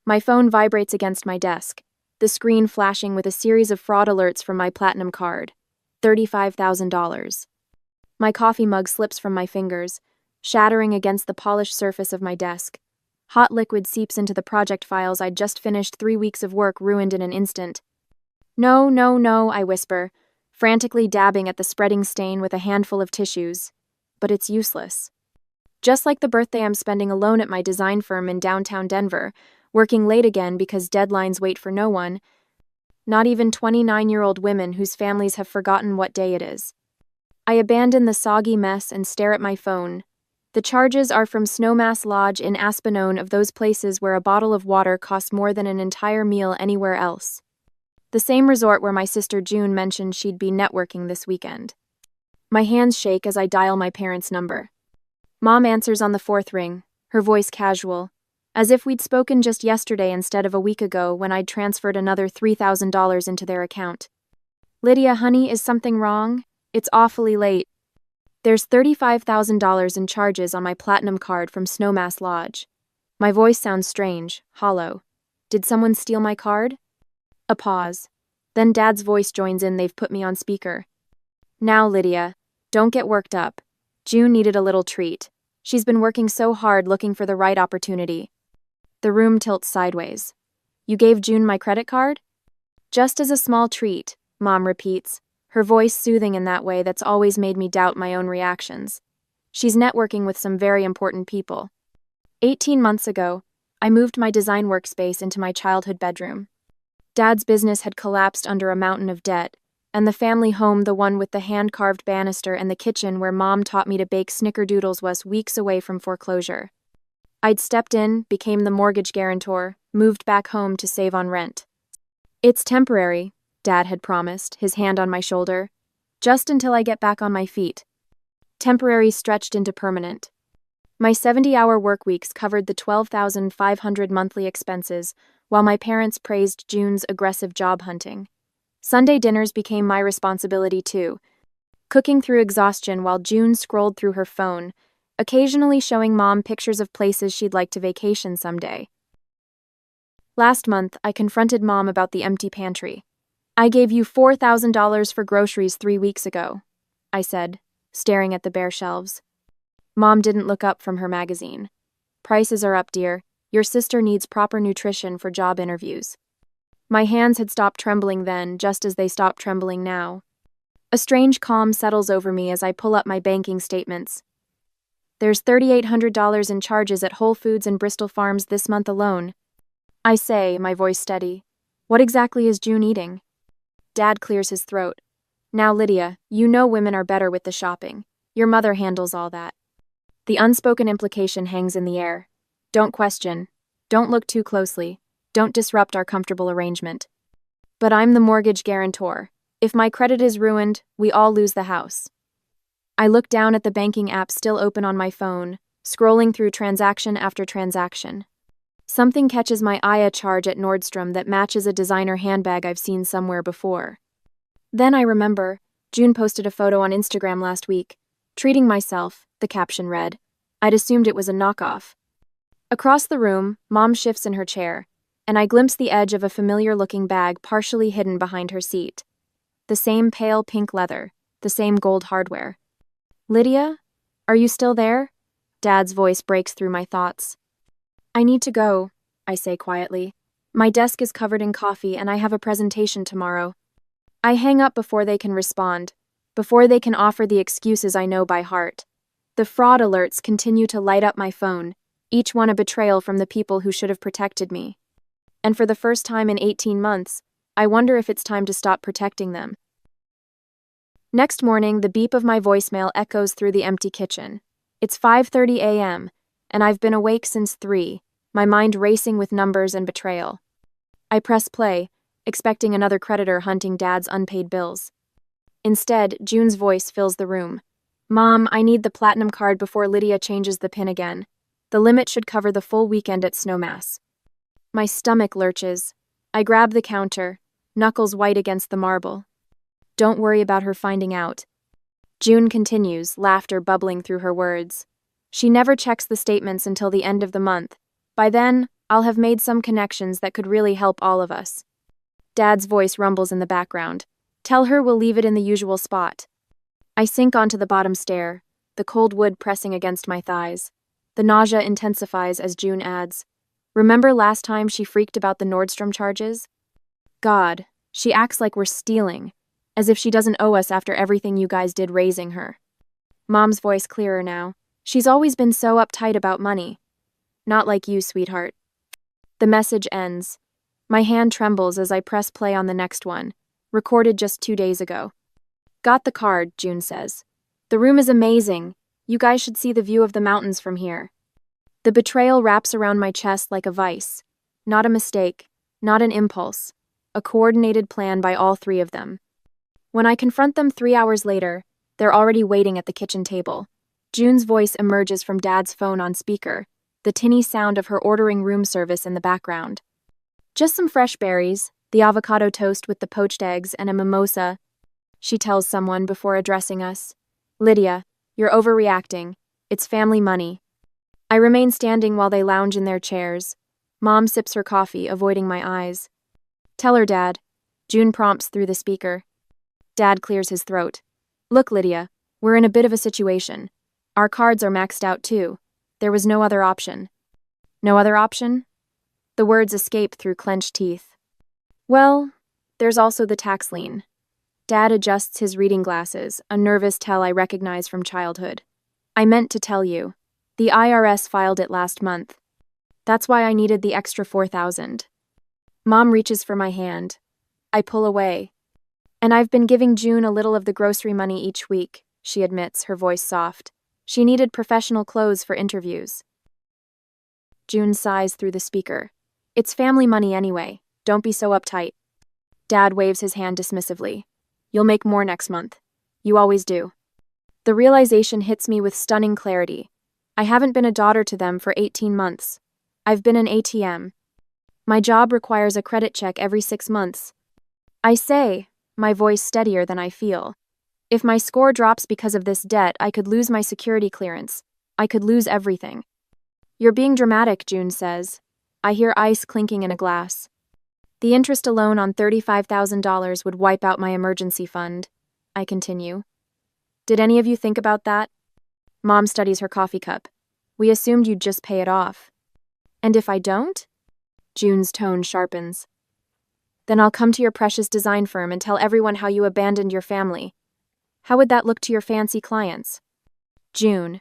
My phone vibrates against my desk, the screen flashing with a series of fraud alerts from my platinum card. $35,000. My coffee mug slips from my fingers, shattering against the polished surface of my desk. Hot liquid seeps into the project files I'd just finished, 3 weeks of work ruined in an instant. No, no, no, I whisper, frantically dabbing at the spreading stain with a handful of tissues. But it's useless. Just like the birthday I'm spending alone at my design firm in downtown Denver, working late again because deadlines wait for no one, not even 29-year-old women whose families have forgotten what day it is. I abandon the soggy mess and stare at my phone. The charges are from Snowmass Lodge in Aspen, of those places where a bottle of water costs more than an entire meal anywhere else. The same resort where my sister June mentioned she'd be networking this weekend. My hands shake as I dial my parents' number. Mom answers on the 4th ring, her voice casual, as if we'd spoken just yesterday instead of a week ago when I'd transferred another $3,000 into their account. Lydia, honey, is something wrong? It's awfully late. There's $35,000 in charges on my platinum card from Snowmass Lodge. My voice sounds strange, hollow. Did someone steal my card? A pause. Then Dad's voice joins in. They've put me on speaker. Now, Lydia, don't get worked up. June needed a little treat. She's been working so hard looking for the right opportunity. The room tilts sideways. You gave June my credit card? Just as a small treat, Mom repeats, her voice soothing in that way that's always made me doubt my own reactions. She's networking with some very important people. 18 months ago, I moved my design workspace into my childhood bedroom. Dad's business had collapsed under a mountain of debt, and the family home, the one with the hand-carved banister and the kitchen where Mom taught me to bake snickerdoodles, was weeks away from foreclosure. I'd stepped in, became the mortgage guarantor, moved back home to save on rent. It's temporary, Dad had promised, his hand on my shoulder, just until I get back on my feet. Temporary stretched into permanent. My 70-hour work weeks covered the $12,500 monthly expenses, while my parents praised June's aggressive job hunting. Sunday dinners became my responsibility too, cooking through exhaustion while June scrolled through her phone, occasionally showing Mom pictures of places she'd like to vacation someday. Last month, I confronted Mom about the empty pantry. I gave you $4,000 for groceries 3 weeks ago, I said, staring at the bare shelves. Mom didn't look up from her magazine. Prices are up, dear. Your sister needs proper nutrition for job interviews. My hands had stopped trembling then, just as they stopped trembling now. A strange calm settles over me as I pull up my banking statements. There's $3,800 in charges at Whole Foods and Bristol Farms this month alone. I say, my voice steady. What exactly is June eating? Dad clears his throat. Now, Lydia, you know women are better with the shopping. Your mother handles all that. The unspoken implication hangs in the air. Don't question. Don't look too closely. Don't disrupt our comfortable arrangement. But I'm the mortgage guarantor. If my credit is ruined, we all lose the house. I look down at the banking app still open on my phone, scrolling through transaction after transaction. Something catches my eye, a charge at Nordstrom that matches a designer handbag I've seen somewhere before. Then I remember, June posted a photo on Instagram last week. Treating myself, the caption read. I'd assumed it was a knockoff. Across the room, Mom shifts in her chair, and I glimpse the edge of a familiar-looking bag partially hidden behind her seat. The same pale pink leather, the same gold hardware. Lydia? Are you still there? Dad's voice breaks through my thoughts. I need to go, I say quietly. My desk is covered in coffee and I have a presentation tomorrow. I hang up before they can respond, before they can offer the excuses I know by heart. The fraud alerts continue to light up my phone, each one a betrayal from the people who should have protected me. And for the first time in 18 months, I wonder if it's time to stop protecting them. Next morning, the beep of my voicemail echoes through the empty kitchen. It's 5:30 a.m., and I've been awake since 3, my mind racing with numbers and betrayal. I press play, expecting another creditor hunting Dad's unpaid bills. Instead, June's voice fills the room. Mom, I need the platinum card before Lydia changes the PIN again. The limit should cover the full weekend at Snowmass. My stomach lurches. I grab the counter, knuckles white against the marble. Don't worry about her finding out. June continues, laughter bubbling through her words. She never checks the statements until the end of the month. By then, I'll have made some connections that could really help all of us. Dad's voice rumbles in the background. Tell her we'll leave it in the usual spot. I sink onto the bottom stair, the cold wood pressing against my thighs. The nausea intensifies as June adds, remember last time she freaked about the Nordstrom charges? God, she acts like we're stealing, as if she doesn't owe us after everything you guys did raising her. Mom's voice clearer now. She's always been so uptight about money. Not like you, sweetheart. The message ends. My hand trembles as I press play on the next one, recorded just 2 days ago. Got the card, June says. The room is amazing. You guys should see the view of the mountains from here. The betrayal wraps around my chest like a vice. Not a mistake, not an impulse. A coordinated plan by all three of them. When I confront them 3 hours later, they're already waiting at the kitchen table. June's voice emerges from Dad's phone on speaker, the tinny sound of her ordering room service in the background. Just some fresh berries, the avocado toast with the poached eggs, and a mimosa, she tells someone before addressing us. Lydia, you're overreacting. It's family money. I remain standing while they lounge in their chairs. Mom sips her coffee, avoiding my eyes. Tell her, Dad. June prompts through the speaker. Dad clears his throat. Look, Lydia, we're in a bit of a situation. Our cards are maxed out too. There was no other option. No other option? The words escape through clenched teeth. Well, there's also the tax lien. Dad adjusts his reading glasses, a nervous tell I recognize from childhood. I meant to tell you. The IRS filed it last month. That's why I needed the extra $4,000. Mom reaches for my hand. I pull away. And I've been giving June a little of the grocery money each week, she admits, her voice soft. She needed professional clothes for interviews. June sighs through the speaker. It's family money anyway. Don't be so uptight. Dad waves his hand dismissively. You'll make more next month. You always do. The realization hits me with stunning clarity. I haven't been a daughter to them for 18 months. I've been an ATM. My job requires a credit check every 6 months. I say, my voice steadier than I feel. If my score drops because of this debt, I could lose my security clearance. I could lose everything. You're being dramatic, June says. I hear ice clinking in a glass. The interest alone on $35,000 would wipe out my emergency fund. I continue. Did any of you think about that? Mom studies her coffee cup. We assumed you'd just pay it off. And if I don't? June's tone sharpens. Then I'll come to your precious design firm and tell everyone how you abandoned your family. How would that look to your fancy clients? June,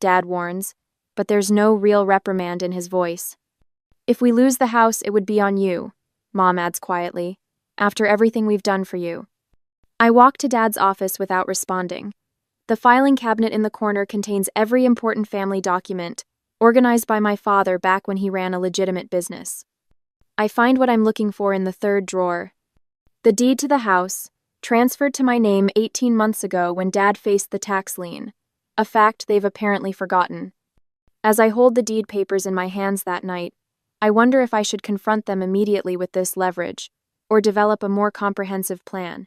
Dad warns, but there's no real reprimand in his voice. If we lose the house, it would be on you, Mom adds quietly, after everything we've done for you. I walk to Dad's office without responding. The filing cabinet in the corner contains every important family document, organized by my father back when he ran a legitimate business. I find what I'm looking for in the third drawer. The deed to the house, transferred to my name 18 months ago when Dad faced the tax lien, a fact they've apparently forgotten. As I hold the deed papers in my hands that night, I wonder if I should confront them immediately with this leverage, or develop a more comprehensive plan.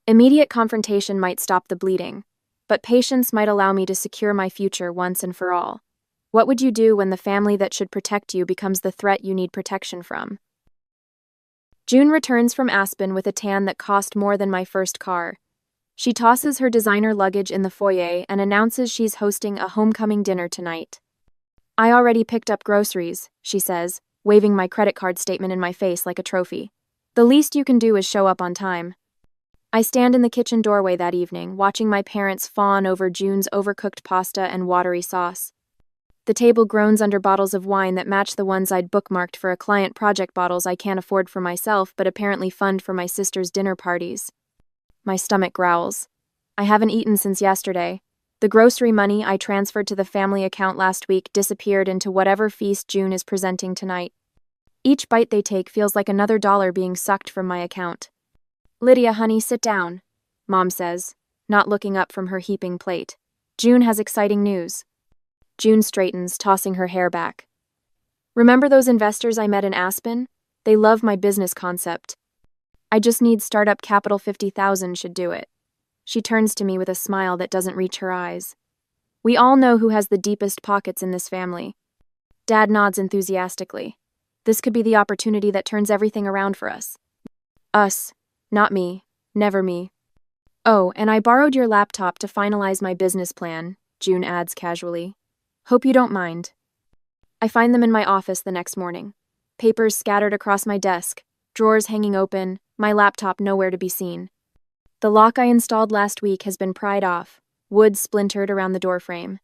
Immediate confrontation might stop the bleeding, but patience might allow me to secure my future once and for all. What would you do when the family that should protect you becomes the threat you need protection from? June returns from Aspen with a tan that cost more than my first car. She tosses her designer luggage in the foyer and announces she's hosting a homecoming dinner tonight. I already picked up groceries, she says, waving my credit card statement in my face like a trophy. The least you can do is show up on time. I stand in the kitchen doorway that evening, watching my parents fawn over June's overcooked pasta and watery sauce. The table groans under bottles of wine that match the ones I'd bookmarked for a client project, bottles I can't afford for myself but apparently fund for my sister's dinner parties. My stomach growls. I haven't eaten since yesterday. The grocery money I transferred to the family account last week disappeared into whatever feast June is presenting tonight. Each bite they take feels like another dollar being sucked from my account. Lydia, honey, sit down, Mom says, not looking up from her heaping plate. June has exciting news. June straightens, tossing her hair back. Remember those investors I met in Aspen? They love my business concept. I just need startup capital. 50,000 should do it. She turns to me with a smile that doesn't reach her eyes. We all know who has the deepest pockets in this family. Dad nods enthusiastically. This could be the opportunity that turns everything around for us. Us. Not me. Never me. Oh, and I borrowed your laptop to finalize my business plan, June adds casually. Hope you don't mind. I find them in my office the next morning. Papers scattered across my desk, drawers hanging open, my laptop nowhere to be seen. The lock I installed last week has been pried off, wood splintered around the doorframe.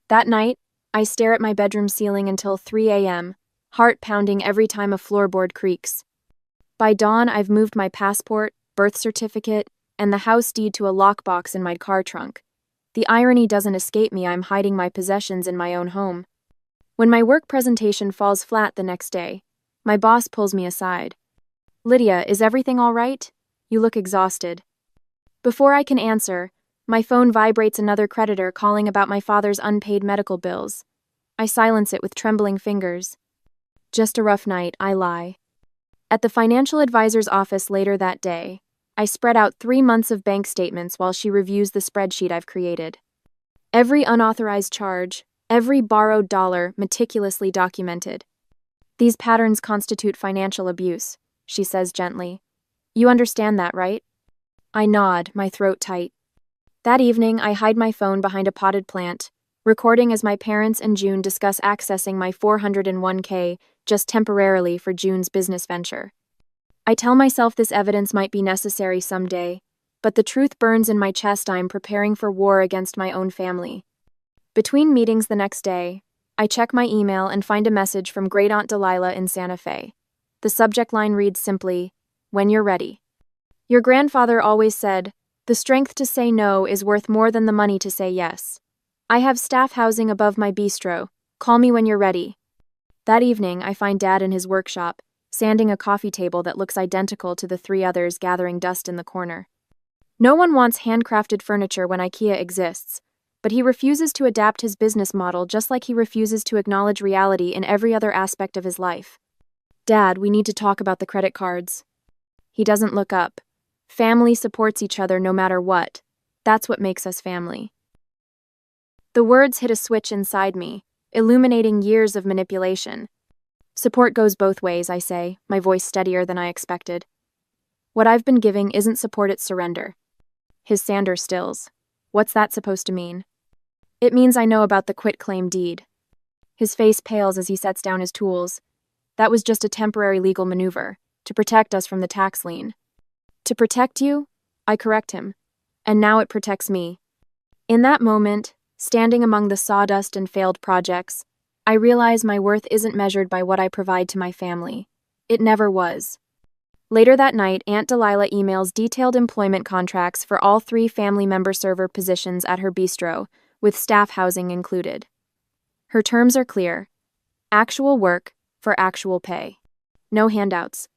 That night, I stare at my bedroom ceiling until 3 a.m., heart pounding every time a floorboard creaks. By dawn, I've moved my passport, birth certificate, and the house deed to a lockbox in my car trunk. The irony doesn't escape me. I'm hiding my possessions in my own home. When my work presentation falls flat the next day, my boss pulls me aside. Lydia, is everything all right? You look exhausted. Before I can answer, my phone vibrates another creditor calling about my father's unpaid medical bills. I silence it with trembling fingers. Just a rough night, I lie. At the financial advisor's office later that day, I spread out 3 months of bank statements while she reviews the spreadsheet I've created. Every unauthorized charge, every borrowed dollar meticulously documented. These patterns constitute financial abuse, she says gently. You understand that, right? I nod, my throat tight. That evening, I hide my phone behind a potted plant, recording as my parents and June discuss accessing my 401k just temporarily for June's business venture. I tell myself this evidence might be necessary someday, but the truth burns in my chest. I'm preparing for war against my own family. Between meetings the next day, I check my email and find a message from Great Aunt Delilah in Santa Fe. The subject line reads simply, "When you're ready." Your grandfather always said, "The strength to say no is worth more than the money to say yes." I have staff housing above my bistro. Call me when you're ready. That evening, I find Dad in his workshop, sanding a coffee table that looks identical to the 3 others gathering dust in the corner. No one wants handcrafted furniture when IKEA exists, but he refuses to adapt his business model just like he refuses to acknowledge reality in every other aspect of his life. Dad, we need to talk about the credit cards. He doesn't look up. Family supports each other no matter what. That's what makes us family. The words hit a switch inside me, illuminating years of manipulation. Support goes both ways, I say, my voice steadier than I expected. What I've been giving isn't support, it's surrender. His sander stills. What's that supposed to mean? It means I know about the quitclaim deed. His face pales as he sets down his tools. That was just a temporary legal maneuver, to protect us from the tax lien. To protect you? I correct him. And now it protects me. In that moment, standing among the sawdust and failed projects, I realize my worth isn't measured by what I provide to my family. It never was. Later that night, Aunt Delilah emails detailed employment contracts for all 3 family member server positions at her bistro, with staff housing included. Her terms are clear. Actual work for actual pay. No handouts.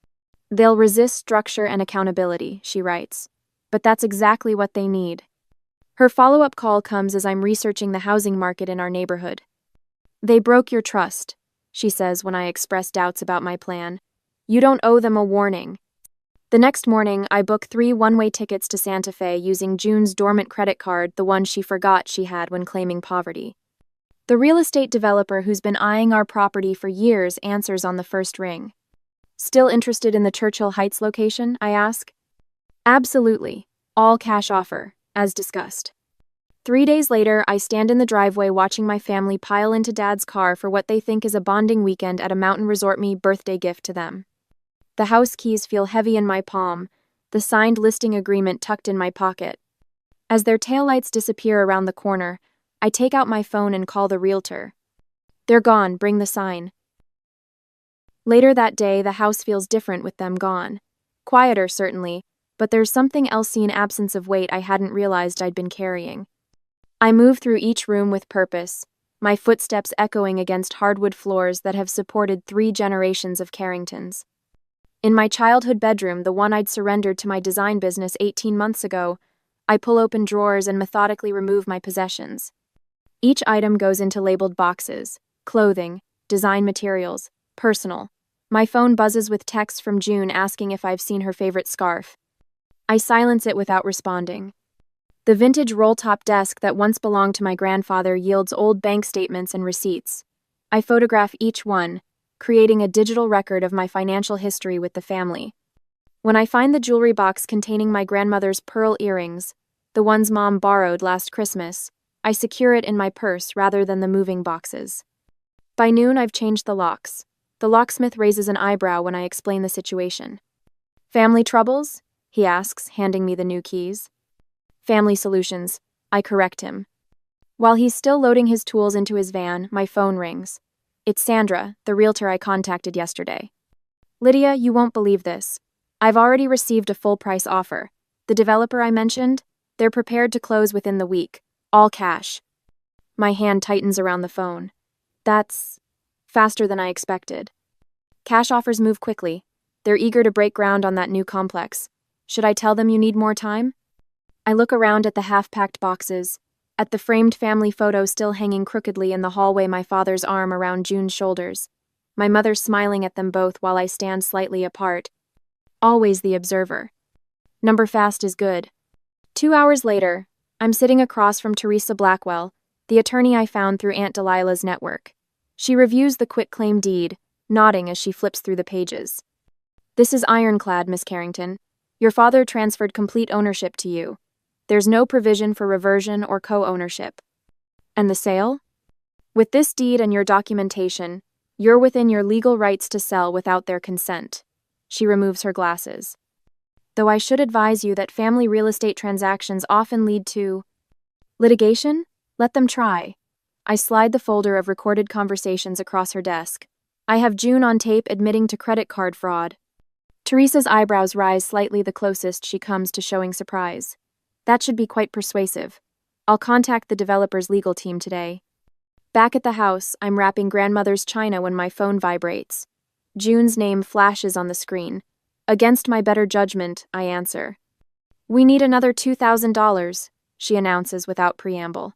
They'll resist structure and accountability, she writes. But that's exactly what they need. Her follow-up call comes as I'm researching the housing market in our neighborhood. They broke your trust, she says when I express doubts about my plan. You don't owe them a warning. The next morning, I book 3 one-way tickets to Santa Fe using June's dormant credit card, the one she forgot she had when claiming poverty. The real estate developer who's been eyeing our property for years answers on the first ring. Still interested in the Churchill Heights location, I ask? Absolutely. All cash offer, as discussed. 3 days later, I stand in the driveway watching my family pile into Dad's car for what they think is a bonding weekend at a mountain resort, me birthday gift to them. The house keys feel heavy in my palm, the signed listing agreement tucked in my pocket. As their taillights disappear around the corner, I take out my phone and call the realtor. They're gone, bring the sign. Later that day, the house feels different with them gone. Quieter, certainly, but there's something else in absence of weight I hadn't realized I'd been carrying. I move through each room with purpose, my footsteps echoing against hardwood floors that have supported 3 generations of Carringtons. In my childhood bedroom, the one I'd surrendered to my design business 18 months ago, I pull open drawers and methodically remove my possessions. Each item goes into labeled boxes: clothing, design materials, personal. My phone buzzes with texts from June asking if I've seen her favorite scarf. I silence it without responding. The vintage roll-top desk that once belonged to my grandfather yields old bank statements and receipts. I photograph each one, creating a digital record of my financial history with the family. When I find the jewelry box containing my grandmother's pearl earrings, the ones Mom borrowed last Christmas, I secure it in my purse rather than the moving boxes. By noon, I've changed the locks. The locksmith raises an eyebrow when I explain the situation. Family troubles? He asks, handing me the new keys. Family solutions, I correct him. While he's still loading his tools into his van, my phone rings. It's Sandra, the realtor I contacted yesterday. Lydia, you won't believe this. I've already received a full-price offer. The developer I mentioned, they're prepared to close within the week, all cash. My hand tightens around the phone. That's faster than I expected. Cash offers move quickly. They're eager to break ground on that new complex. Should I tell them you need more time? I look around at the half-packed boxes, at the framed family photo still hanging crookedly in the hallway, my father's arm around June's shoulders, my mother smiling at them both while I stand slightly apart. Always the observer. Number fast is good. 2 hours later, I'm sitting across from Teresa Blackwell, the attorney I found through Aunt Delilah's network. She reviews the quitclaim deed, nodding as she flips through the pages. This is ironclad, Miss Carrington. Your father transferred complete ownership to you. There's no provision for reversion or co-ownership. And the sale? With this deed and your documentation, you're within your legal rights to sell without their consent. She removes her glasses. Though I should advise you that family real estate transactions often lead to litigation? Let them try. I slide the folder of recorded conversations across her desk. I have June on tape admitting to credit card fraud. Teresa's eyebrows rise slightly the closest she comes to showing surprise. That should be quite persuasive. I'll contact the developer's legal team today. Back at the house, I'm wrapping grandmother's china when my phone vibrates. June's name flashes on the screen. Against my better judgment, I answer. We need another $2,000, she announces without preamble.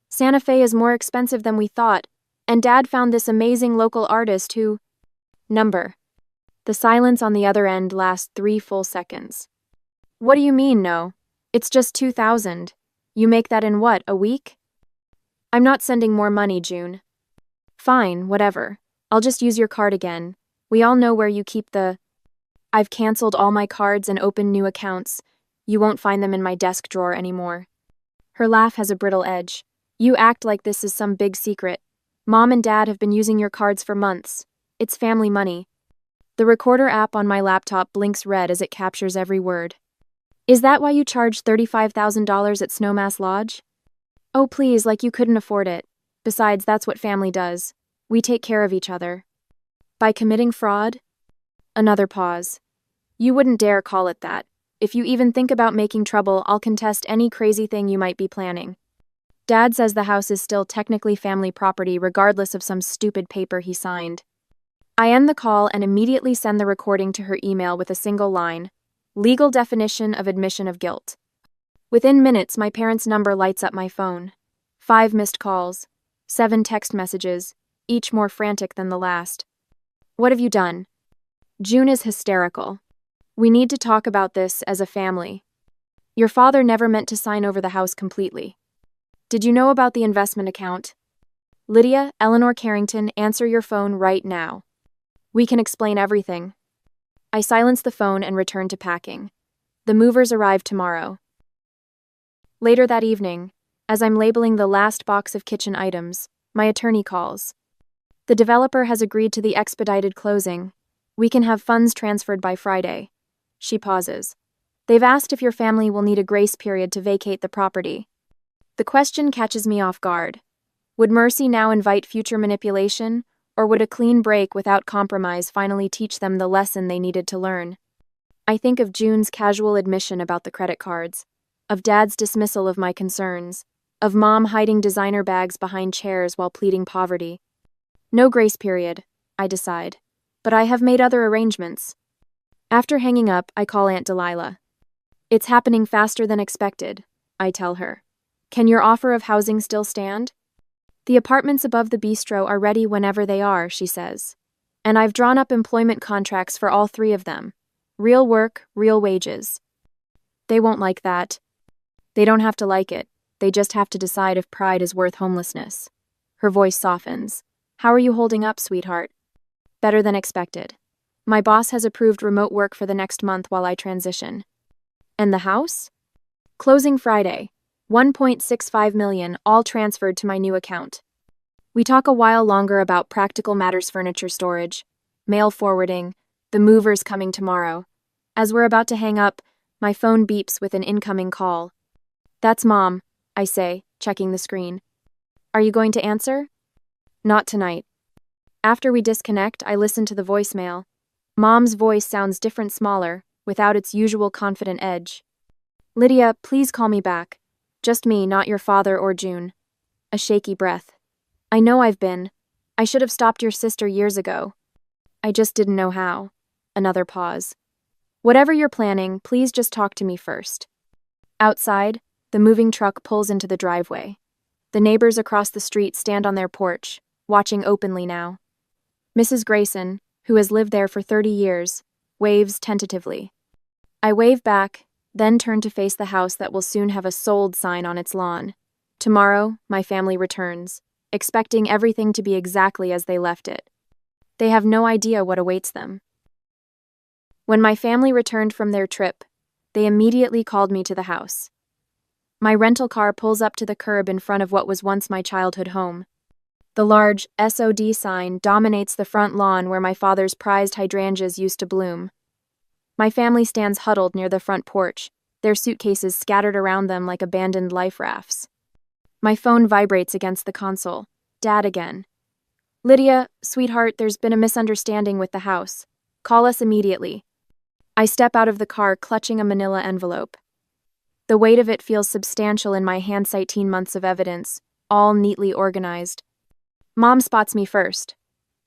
Santa Fe is more expensive than we thought, and Dad found this amazing local artist who… Number. The silence on the other end lasts 3 full seconds. What do you mean, no? It's just 2,000. You make that in what, a week? I'm not sending more money, June. Fine, whatever. I'll just use your card again. We all know where you keep the… I've canceled all my cards and opened new accounts. You won't find them in my desk drawer anymore. Her laugh has a brittle edge. You act like this is some big secret. Mom and Dad have been using your cards for months. It's family money. The recorder app on my laptop blinks red as it captures every word. Is that why you charged $35,000 at Snowmass Lodge? Oh, please, like you couldn't afford it. Besides, that's what family does. We take care of each other. By committing fraud? Another pause. You wouldn't dare call it that. If you even think about making trouble, I'll contest any crazy thing you might be planning. Dad says the house is still technically family property regardless of some stupid paper he signed. I end the call and immediately send the recording to her email with a single line. Legal definition of admission of guilt. Within minutes, my parents' number lights up my phone. 5 missed calls. 7 text messages, each more frantic than the last. What have you done? June is hysterical. We need to talk about this as a family. Your father never meant to sign over the house completely. Did you know about the investment account? Lydia, Eleanor Carrington, answer your phone right now. We can explain everything. I silence the phone and return to packing. The movers arrive tomorrow. Later that evening, as I'm labeling the last box of kitchen items, my attorney calls. The developer has agreed to the expedited closing. We can have funds transferred by Friday. She pauses. They've asked if your family will need a grace period to vacate the property. The question catches me off guard. Would mercy now invite future manipulation, or would a clean break without compromise finally teach them the lesson they needed to learn? I think of June's casual admission about the credit cards, of Dad's dismissal of my concerns, of Mom hiding designer bags behind chairs while pleading poverty. No grace period, I decide, but I have made other arrangements. After hanging up, I call Aunt Delilah. It's happening faster than expected, I tell her. Can your offer of housing still stand? The apartments above the bistro are ready whenever they are, she says. And I've drawn up employment contracts for all 3 of them. Real work, real wages. They won't like that. They don't have to like it. They just have to decide if pride is worth homelessness. Her voice softens. How are you holding up, sweetheart? Better than expected. My boss has approved remote work for the next month while I transition. And the house? Closing Friday. 1.65 million, all transferred to my new account. We talk a while longer about practical matters, furniture storage, mail forwarding, the movers coming tomorrow. As we're about to hang up, my phone beeps with an incoming call. That's Mom, I say, checking the screen. Are you going to answer? Not tonight. After we disconnect, I listen to the voicemail. Mom's voice sounds different, smaller, without its usual confident edge. Lydia, please call me back. Just me, not your father or June. A shaky breath. I know I should have stopped your sister years ago. I just didn't know how. Another pause. Whatever you're planning, please just talk to me first. Outside, the moving truck pulls into the driveway. The neighbors across the street stand on their porch, watching openly now. Mrs. Grayson, who has lived there for 30 years, waves tentatively. I wave back, then turn to face the house that will soon have a sold sign on its lawn. Tomorrow, my family returns, expecting everything to be exactly as they left it. They have no idea what awaits them. When my family returned from their trip, they immediately called me to the house. My rental car pulls up to the curb in front of what was once my childhood home. The large SOD sign dominates the front lawn where my father's prized hydrangeas used to bloom. My family stands huddled near the front porch, their suitcases scattered around them like abandoned life rafts. My phone vibrates against the console. Dad again. Lydia, sweetheart, there's been a misunderstanding with the house. Call us immediately. I step out of the car clutching a manila envelope. The weight of it feels substantial in my hand. 18 months of evidence, all neatly organized. Mom spots me first.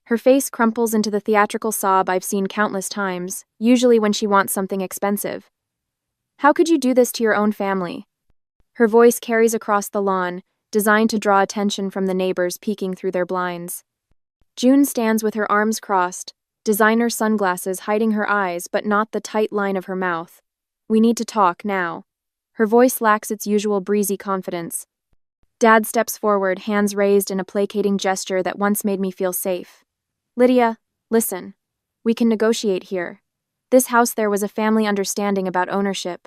Her face crumples into the theatrical sob I've seen countless times, usually when she wants something expensive. How could you do this to your own family? Her voice carries across the lawn, designed to draw attention from the neighbors peeking through their blinds. June stands with her arms crossed, designer sunglasses hiding her eyes but not the tight line of her mouth. We need to talk now. Her voice lacks its usual breezy confidence. Dad steps forward, hands raised in a placating gesture that once made me feel safe. Lydia, listen. We can negotiate here. This house, there was a family understanding about ownership.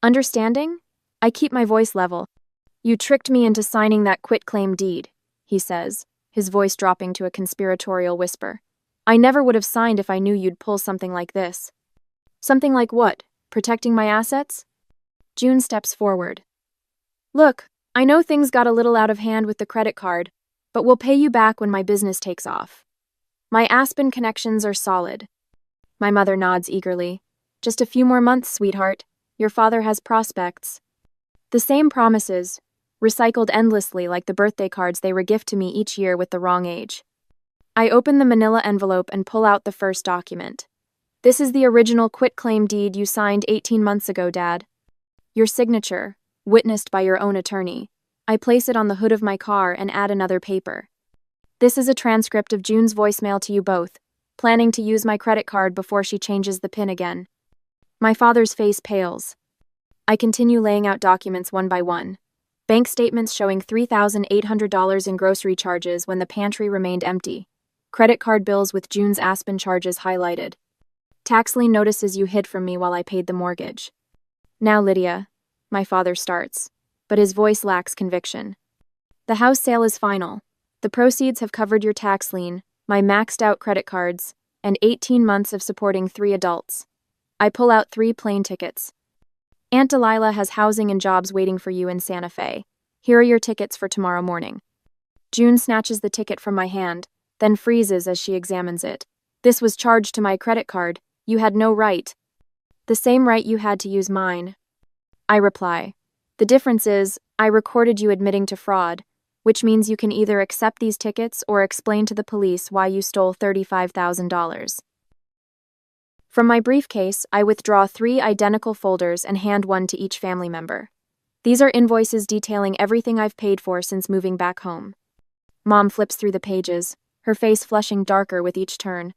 Understanding? I keep my voice level. You tricked me into signing that quitclaim deed, he says, his voice dropping to a conspiratorial whisper. I never would have signed if I knew you'd pull something like this. Something like what? Protecting my assets? June steps forward. Look, I know things got a little out of hand with the credit card, but we'll pay you back when my business takes off. My Aspen connections are solid. My mother nods eagerly. Just a few more months, sweetheart. Your father has prospects. The same promises, recycled endlessly like the birthday cards they regift to me each year with the wrong age. I open the manila envelope and pull out the first document. This is the original quitclaim deed you signed 18 months ago, Dad. Your signature, witnessed by your own attorney. I place it on the hood of my car and add another paper. This is a transcript of June's voicemail to you both, planning to use my credit card before she changes the PIN again. My father's face pales. I continue laying out documents one by one. Bank statements showing $3,800 in grocery charges when the pantry remained empty. Credit card bills with June's Aspen charges highlighted. Tax lien notices you hid from me while I paid the mortgage. Now, Lydia, my father starts, but his voice lacks conviction. The house sale is final. The proceeds have covered your tax lien, my maxed-out credit cards, and 18 months of supporting 3 adults. I pull out 3 plane tickets. Aunt Delilah has housing and jobs waiting for you in Santa Fe. Here are your tickets for tomorrow morning. June snatches the ticket from my hand, then freezes as she examines it. This was charged to my credit card. You had no right. The same right you had to use mine. I reply. The difference is, I recorded you admitting to fraud, which means you can either accept these tickets or explain to the police why you stole $35,000. From my briefcase, I withdraw 3 identical folders and hand one to each family member. These are invoices detailing everything I've paid for since moving back home. Mom flips through the pages, her face flushing darker with each turn.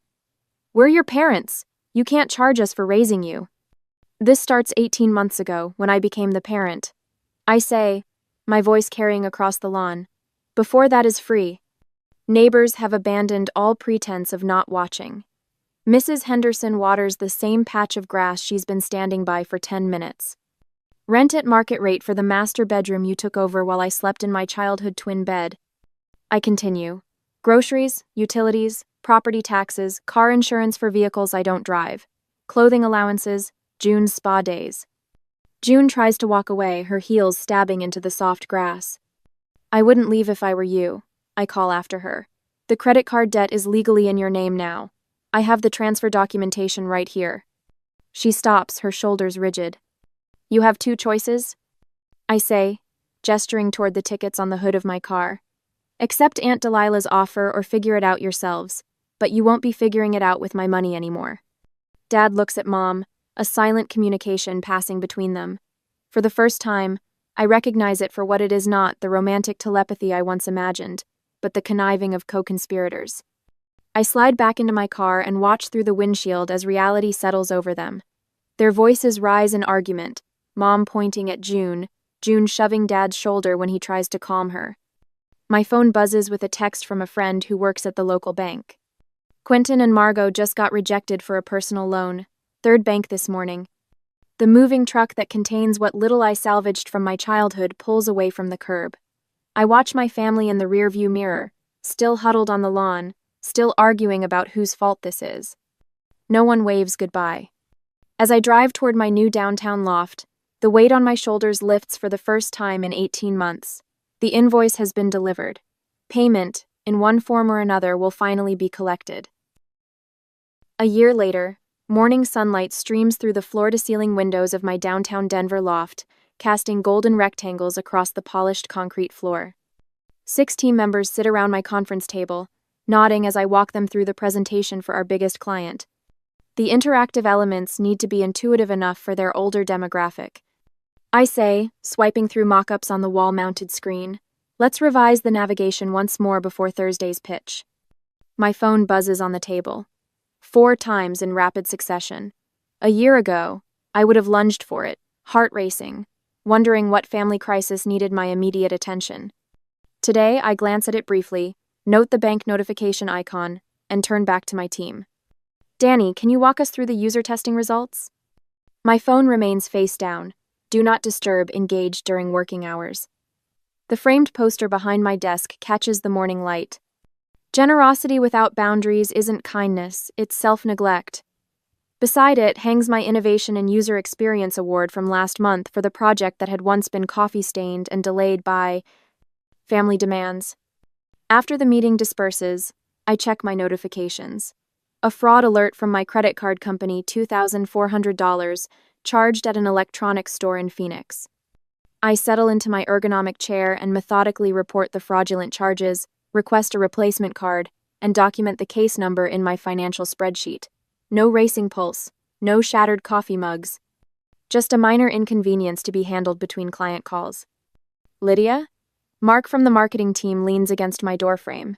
We're your parents. You can't charge us for raising you. This starts 18 months ago, when I became the parent. I say, my voice carrying across the lawn. Before that is free. Neighbors have abandoned all pretense of not watching. Mrs. Henderson waters the same patch of grass she's been standing by for 10 minutes. Rent at market rate for the master bedroom you took over while I slept in my childhood twin bed. I continue. Groceries, utilities, property taxes, car insurance for vehicles I don't drive, clothing allowances, June's spa days. June tries to walk away, her heels stabbing into the soft grass. I wouldn't leave if I were you, I call after her. The credit card debt is legally in your name now. I have the transfer documentation right here. She stops, her shoulders rigid. You have two choices? I say, gesturing toward the tickets on the hood of my car. Accept Aunt Delilah's offer or figure it out yourselves, but you won't be figuring it out with my money anymore. Dad looks at Mom, a silent communication passing between them. For the first time, I recognize it for what it is, not the romantic telepathy I once imagined, but the conniving of co-conspirators. I slide back into my car and watch through the windshield as reality settles over them. Their voices rise in argument, Mom pointing at June shoving Dad's shoulder when he tries to calm her. My phone buzzes with a text from a friend who works at the local bank. Quentin and Margot just got rejected for a personal loan. Third bank this morning. The moving truck that contains what little I salvaged from my childhood pulls away from the curb. I watch my family in the rearview mirror, still huddled on the lawn, still arguing about whose fault this is. No one waves goodbye. As I drive toward my new downtown loft, the weight on my shoulders lifts for the first time in 18 months. The invoice has been delivered. Payment, in one form or another, will finally be collected. A year later, morning sunlight streams through the floor-to-ceiling windows of my downtown Denver loft, casting golden rectangles across the polished concrete floor. 6 team members sit around my conference table, nodding as I walk them through the presentation for our biggest client. The interactive elements need to be intuitive enough for their older demographic. I say, swiping through mock-ups on the wall-mounted screen, let's revise the navigation once more before Thursday's pitch. My phone buzzes on the table. 4 times in rapid succession. A year ago, I would have lunged for it, heart racing, wondering what family crisis needed my immediate attention. Today, I glance at it briefly, note the bank notification icon, and turn back to my team. Danny, can you walk us through the user testing results? My phone remains face down. Do not disturb, engaged during working hours. The framed poster behind my desk catches the morning light. Generosity without boundaries isn't kindness, it's self-neglect. Beside it hangs my Innovation and User Experience Award from last month for the project that had once been coffee-stained and delayed by family demands. After the meeting disperses, I check my notifications. A fraud alert from my credit card company, $2,400, charged at an electronics store in Phoenix. I settle into my ergonomic chair and methodically report the fraudulent charges, request a replacement card, and document the case number in my financial spreadsheet. No racing pulse, no shattered coffee mugs. Just a minor inconvenience to be handled between client calls. Lydia? Mark from the marketing team leans against my doorframe.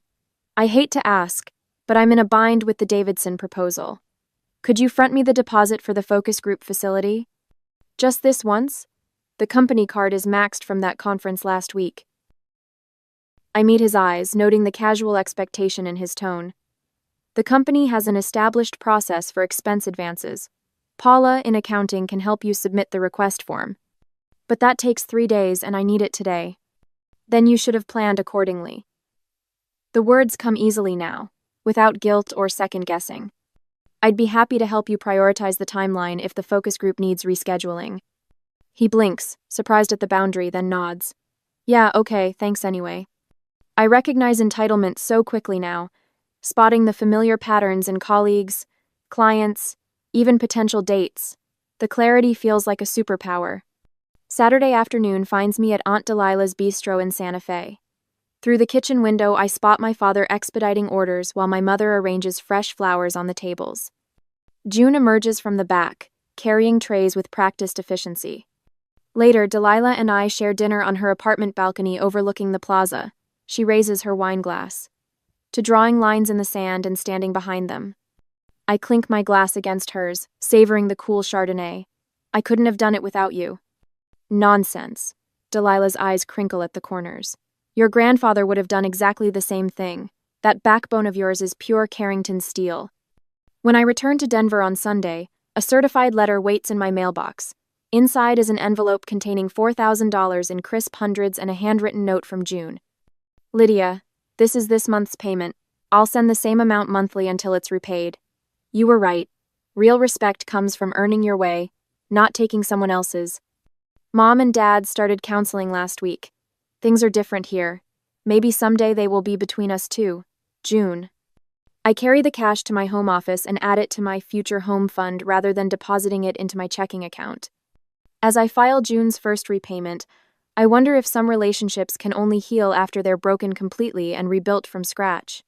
I hate to ask, but I'm in a bind with the Davidson proposal. Could you front me the deposit for the focus group facility? Just this once? The company card is maxed from that conference last week. I meet his eyes, noting the casual expectation in his tone. The company has an established process for expense advances. Paula in accounting can help you submit the request form. But that takes 3 days and I need it today. Then you should have planned accordingly. The words come easily now, without guilt or second guessing. I'd be happy to help you prioritize the timeline if the focus group needs rescheduling. He blinks, surprised at the boundary, then nods. Yeah, okay, thanks anyway. I recognize entitlement so quickly now, spotting the familiar patterns in colleagues, clients, even potential dates. The clarity feels like a superpower. Saturday afternoon finds me at Aunt Delilah's Bistro in Santa Fe. Through the kitchen window, I spot my father expediting orders while my mother arranges fresh flowers on the tables. June emerges from the back, carrying trays with practiced efficiency. Later, Delilah and I share dinner on her apartment balcony overlooking the plaza. She raises her wine glass to drawing lines in the sand and standing behind them. I clink my glass against hers, savoring the cool Chardonnay. I couldn't have done it without you. Nonsense. Delilah's eyes crinkle at the corners. Your grandfather would have done exactly the same thing. That backbone of yours is pure Carrington steel. When I return to Denver on Sunday, a certified letter waits in my mailbox. Inside is an envelope containing $4,000 in crisp hundreds and a handwritten note from June. Lydia, this is this month's payment. I'll send the same amount monthly until it's repaid. You were right. Real respect comes from earning your way, not taking someone else's. Mom and Dad started counseling last week. Things are different here. Maybe someday they will be between us too. June. I carry the cash to my home office and add it to my future home fund rather than depositing it into my checking account. As I file June's first repayment, I wonder if some relationships can only heal after they're broken completely and rebuilt from scratch.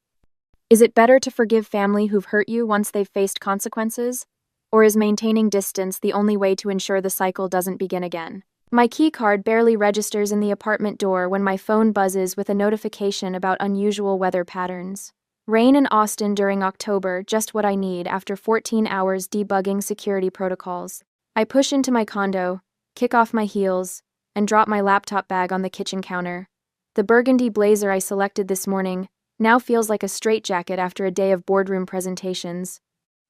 Is it better to forgive family who've hurt you once they've faced consequences? Or is maintaining distance the only way to ensure the cycle doesn't begin again? My key card barely registers in the apartment door when my phone buzzes with a notification about unusual weather patterns. Rain in Austin during October, just what I need after 14 hours debugging security protocols. I push into my condo, kick off my heels, and drop my laptop bag on the kitchen counter. The burgundy blazer I selected this morning now feels like a straitjacket after a day of boardroom presentations.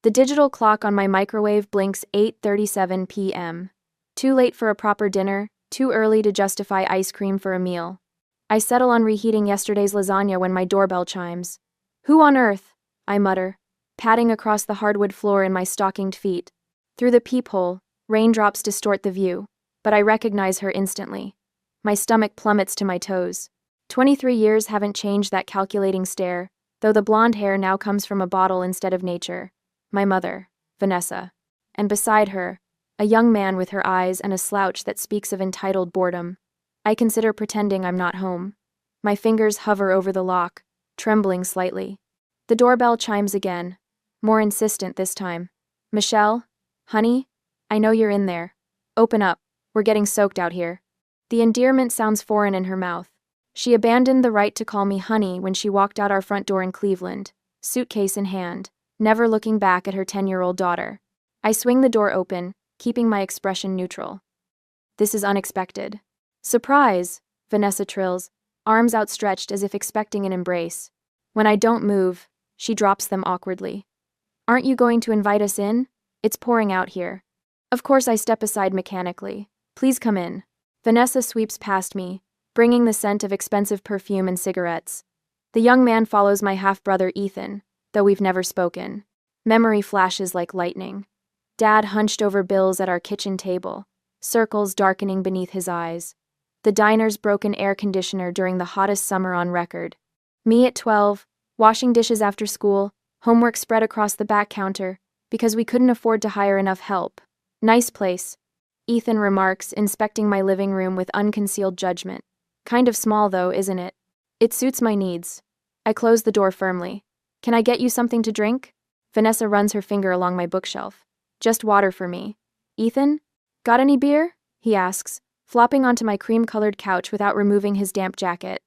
The digital clock on my microwave blinks 8:37 p.m. Too late for a proper dinner, too early to justify ice cream for a meal. I settle on reheating yesterday's lasagna when my doorbell chimes. Who on earth? I mutter, padding across the hardwood floor in my stockinged feet. Through the peephole, raindrops distort the view, but I recognize her instantly. My stomach plummets to my toes. 23 years haven't changed that calculating stare, though the blonde hair now comes from a bottle instead of nature. My mother, Vanessa. And beside her, a young man with her eyes and a slouch that speaks of entitled boredom. I consider pretending I'm not home. My fingers hover over the lock, trembling slightly. The doorbell chimes again, more insistent this time. Michelle? Honey? I know you're in there. Open up, we're getting soaked out here. The endearment sounds foreign in her mouth. She abandoned the right to call me honey when she walked out our front door in Cleveland, suitcase in hand, never looking back at her 10-year-old daughter. I swing the door open, keeping my expression neutral. This is unexpected. Surprise, Vanessa trills, arms outstretched as if expecting an embrace. When I don't move, she drops them awkwardly. Aren't you going to invite us in? It's pouring out here. Of course I step aside mechanically. Please come in. Vanessa sweeps past me, bringing the scent of expensive perfume and cigarettes. The young man follows my half-brother Ethan, though we've never spoken. Memory flashes like lightning. Dad hunched over bills at our kitchen table, circles darkening beneath his eyes. The diner's broken air conditioner during the hottest summer on record. Me at 12, washing dishes after school, homework spread across the back counter, because we couldn't afford to hire enough help. Nice place, Ethan remarks, inspecting my living room with unconcealed judgment. Kind of small though, isn't it? It suits my needs. I close the door firmly. Can I get you something to drink? Vanessa runs her finger along my bookshelf. Just water for me. Ethan? Got any beer? He asks, flopping onto my cream-colored couch without removing his damp jacket.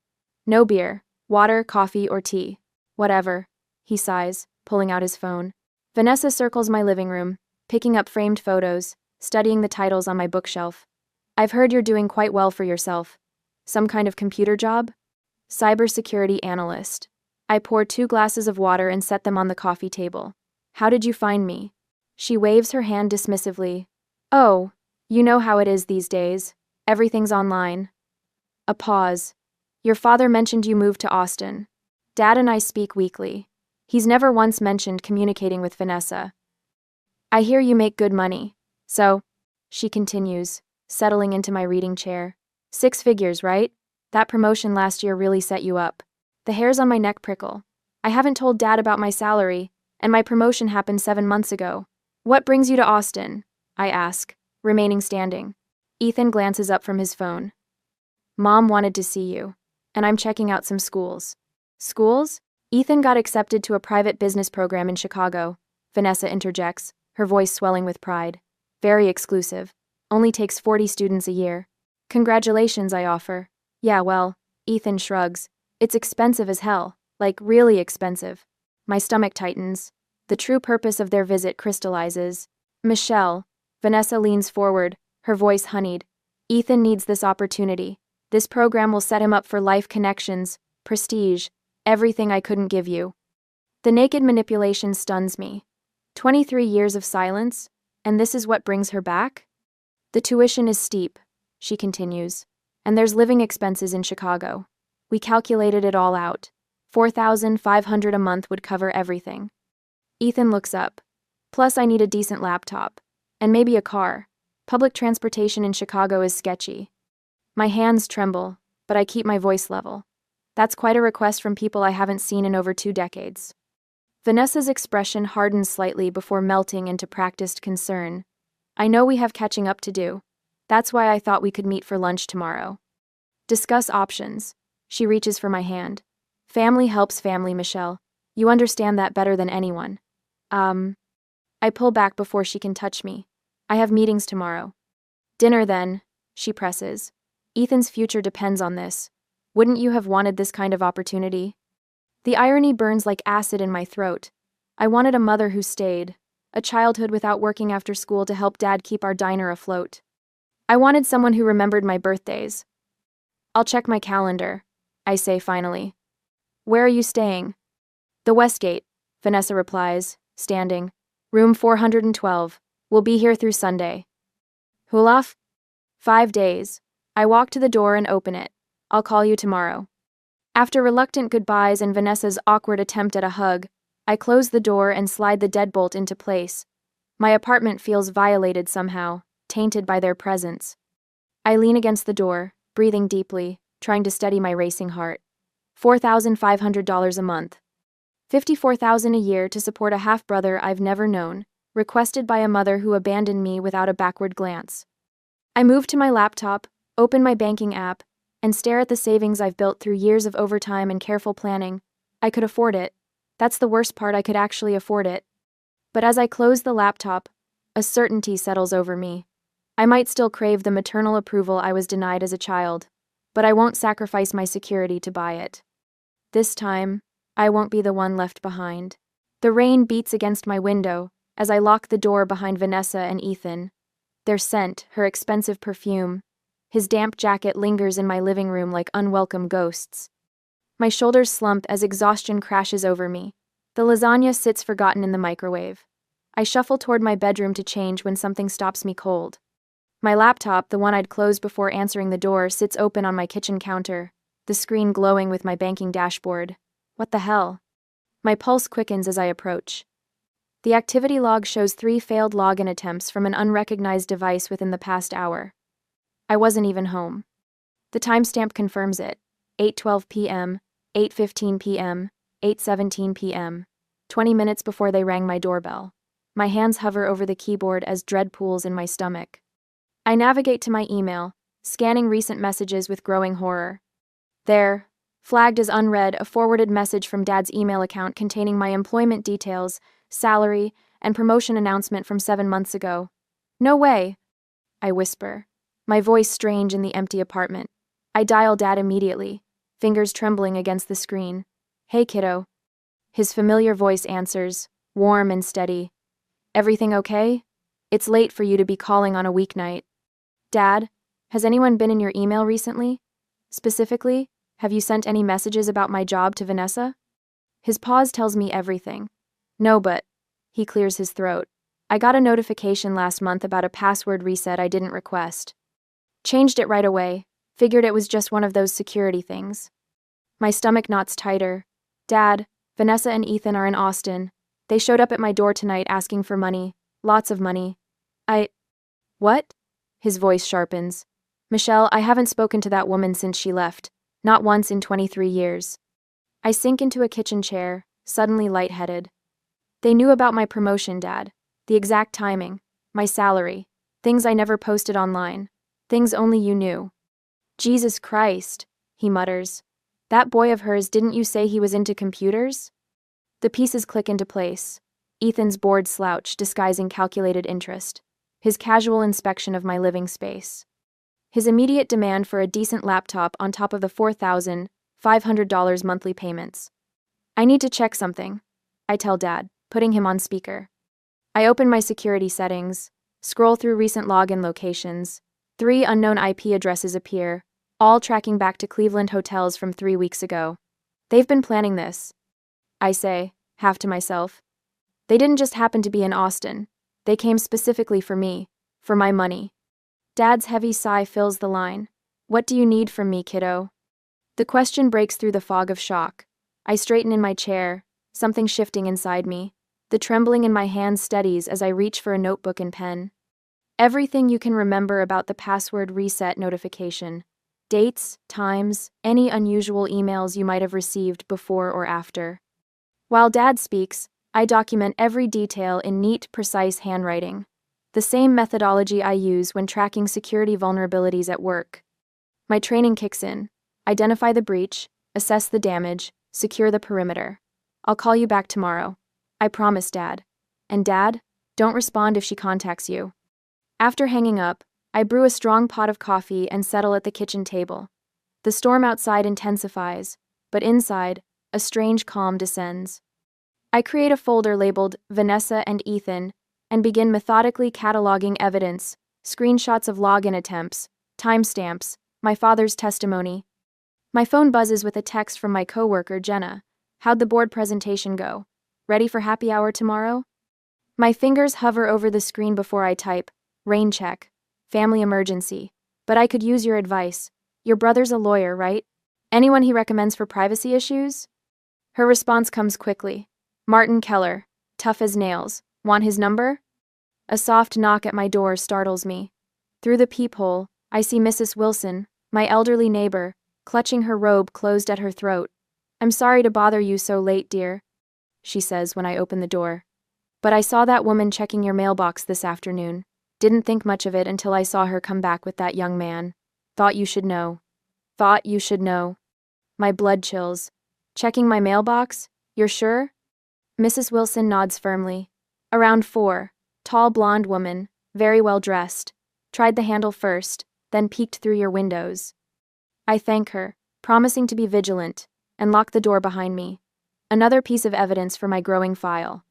No beer. Water, coffee, or tea. Whatever. He sighs, pulling out his phone. Vanessa circles my living room, picking up framed photos, studying the titles on my bookshelf. I've heard you're doing quite well for yourself. Some kind of computer job? Cybersecurity analyst. I pour 2 glasses of water and set them on the coffee table. How did you find me? She waves her hand dismissively. Oh, you know how it is these days. Everything's online. A pause. Your father mentioned you moved to Austin. Dad and I speak weekly. He's never once mentioned communicating with Vanessa. I hear you make good money. So, she continues, settling into my reading chair. 6 figures, right? That promotion last year really set you up. The hairs on my neck prickle. I haven't told Dad about my salary, and my promotion happened 7 months ago. What brings you to Austin? I ask, remaining standing. Ethan glances up from his phone. Mom wanted to see you, and I'm checking out some schools. Schools? Ethan got accepted to a private business program in Chicago, Vanessa interjects, her voice swelling with pride. Very exclusive. Only takes 40 students a year. Congratulations, I offer. Yeah, well, Ethan shrugs. It's expensive as hell, like really expensive. My stomach tightens. The true purpose of their visit crystallizes. Michelle. Vanessa leans forward, her voice honeyed. Ethan needs this opportunity. This program will set him up for life connections, prestige, Everything I couldn't give you. The naked manipulation stuns me. 23 years of silence, and this is what brings her back? The tuition is steep, she continues, and there's living expenses in Chicago. We calculated it all out. $4,500 a month would cover everything. Ethan looks up. Plus I need a decent laptop. And maybe a car. Public transportation in Chicago is sketchy. My hands tremble, but I keep my voice level. That's quite a request from people I haven't seen in over 2 decades. Vanessa's expression hardens slightly before melting into practiced concern. I know we have catching up to do. That's why I thought we could meet for lunch tomorrow. Discuss options. She reaches for my hand. Family helps family, Michelle. You understand that better than anyone. I pull back before she can touch me. I have meetings tomorrow. Dinner then, she presses. Ethan's future depends on this. Wouldn't you have wanted this kind of opportunity? The irony burns like acid in my throat. I wanted a mother who stayed, a childhood without working after school to help Dad keep our diner afloat. I wanted someone who remembered my birthdays. I'll check my calendar, I say finally. Where are you staying? The Westgate, Vanessa replies, standing. Room 412. We'll be here through Sunday. Hulaf? 5 days. I walk to the door and open it. I'll call you tomorrow. After reluctant goodbyes and Vanessa's awkward attempt at a hug, I close the door and slide the deadbolt into place. My apartment feels violated somehow, tainted by their presence. I lean against the door, breathing deeply, trying to steady my racing heart. $4,500 a month. $54,000 a year to support a half-brother I've never known, requested by a mother who abandoned me without a backward glance. I move to my laptop, open my banking app, and stare at the savings I've built through years of overtime and careful planning. I could afford it. That's the worst part, I could actually afford it. But as I close the laptop, a certainty settles over me. I might still crave the maternal approval I was denied as a child, but I won't sacrifice my security to buy it. This time, I won't be the one left behind. The rain beats against my window as I lock the door behind Vanessa and Ethan. Their scent, her expensive perfume, his damp jacket lingers in my living room like unwelcome ghosts. My shoulders slump as exhaustion crashes over me. The lasagna sits forgotten in the microwave. I shuffle toward my bedroom to change when something stops me cold. My laptop, the one I'd closed before answering the door, sits open on my kitchen counter, the screen glowing with my banking dashboard. What the hell? My pulse quickens as I approach. The activity log shows 3 failed login attempts from an unrecognized device within the past hour. I wasn't even home. The timestamp confirms it. 8:12 p.m., 8:15 p.m., 8:17 p.m., 20 minutes before they rang my doorbell. My hands hover over the keyboard as dread pools in my stomach. I navigate to my email, scanning recent messages with growing horror. There, flagged as unread, a forwarded message from Dad's email account containing my employment details, salary, and promotion announcement from 7 months ago. No way, I whisper, my voice strange in the empty apartment. I dial Dad immediately, fingers trembling against the screen. Hey, kiddo. His familiar voice answers, warm and steady. Everything okay? It's late for you to be calling on a weeknight. Dad, has anyone been in your email recently? Specifically, have you sent any messages about my job to Vanessa? His pause tells me everything. No, but, he clears his throat. I got a notification last month about a password reset I didn't request. Changed it right away, figured it was just one of those security things. My stomach knots tighter. Dad, Vanessa and Ethan are in Austin. They showed up at my door tonight asking for money. Lots of money. What? His voice sharpens. Michelle, I haven't spoken to that woman since she left. Not once in 23 years. I sink into a kitchen chair, suddenly lightheaded. They knew about my promotion, Dad. The exact timing. My salary. Things I never posted online. Things only you knew. Jesus Christ, he mutters. That boy of hers, didn't you say he was into computers? The pieces click into place. Ethan's bored slouch disguising calculated interest. His casual inspection of my living space. His immediate demand for a decent laptop on top of the $4,500 monthly payments. I need to check something, I tell Dad, putting him on speaker. I open my security settings, scroll through recent login locations. 3 unknown IP addresses appear, all tracking back to Cleveland hotels from 3 weeks ago. They've been planning this, I say, half to myself. They didn't just happen to be in Austin. They came specifically for me, for my money. Dad's heavy sigh fills the line. What do you need from me, kiddo? The question breaks through the fog of shock. I straighten in my chair, something shifting inside me. The trembling in my hands steadies as I reach for a notebook and pen. Everything you can remember about the password reset notification. Dates, times, any unusual emails you might have received before or after. While Dad speaks, I document every detail in neat, precise handwriting. The same methodology I use when tracking security vulnerabilities at work. My training kicks in. Identify the breach, assess the damage, secure the perimeter. I'll call you back tomorrow. I promise, Dad. And Dad, don't respond if she contacts you. After hanging up, I brew a strong pot of coffee and settle at the kitchen table. The storm outside intensifies, but inside, a strange calm descends. I create a folder labeled Vanessa and Ethan and begin methodically cataloging evidence, screenshots of login attempts, timestamps, my father's testimony. My phone buzzes with a text from my coworker, Jenna. How'd the board presentation go? Ready for happy hour tomorrow? My fingers hover over the screen before I type, rain check, family emergency. But I could use your advice. Your brother's a lawyer, right? Anyone he recommends for privacy issues? Her response comes quickly. Martin Keller, tough as nails. Want his number? A soft knock at my door startles me. Through the peephole, I see Mrs. Wilson, my elderly neighbor, clutching her robe closed at her throat. I'm sorry to bother you so late, dear, she says when I open the door. But I saw that woman checking your mailbox this afternoon. Didn't think much of it until I saw her come back with that young man. Thought you should know. Thought you should know. My blood chills. Checking my mailbox? You're sure? Mrs. Wilson nods firmly. Around 4, tall blonde woman, very well dressed. Tried the handle first, then peeked through your windows. I thank her, promising to be vigilant, and lock the door behind me. Another piece of evidence for my growing file.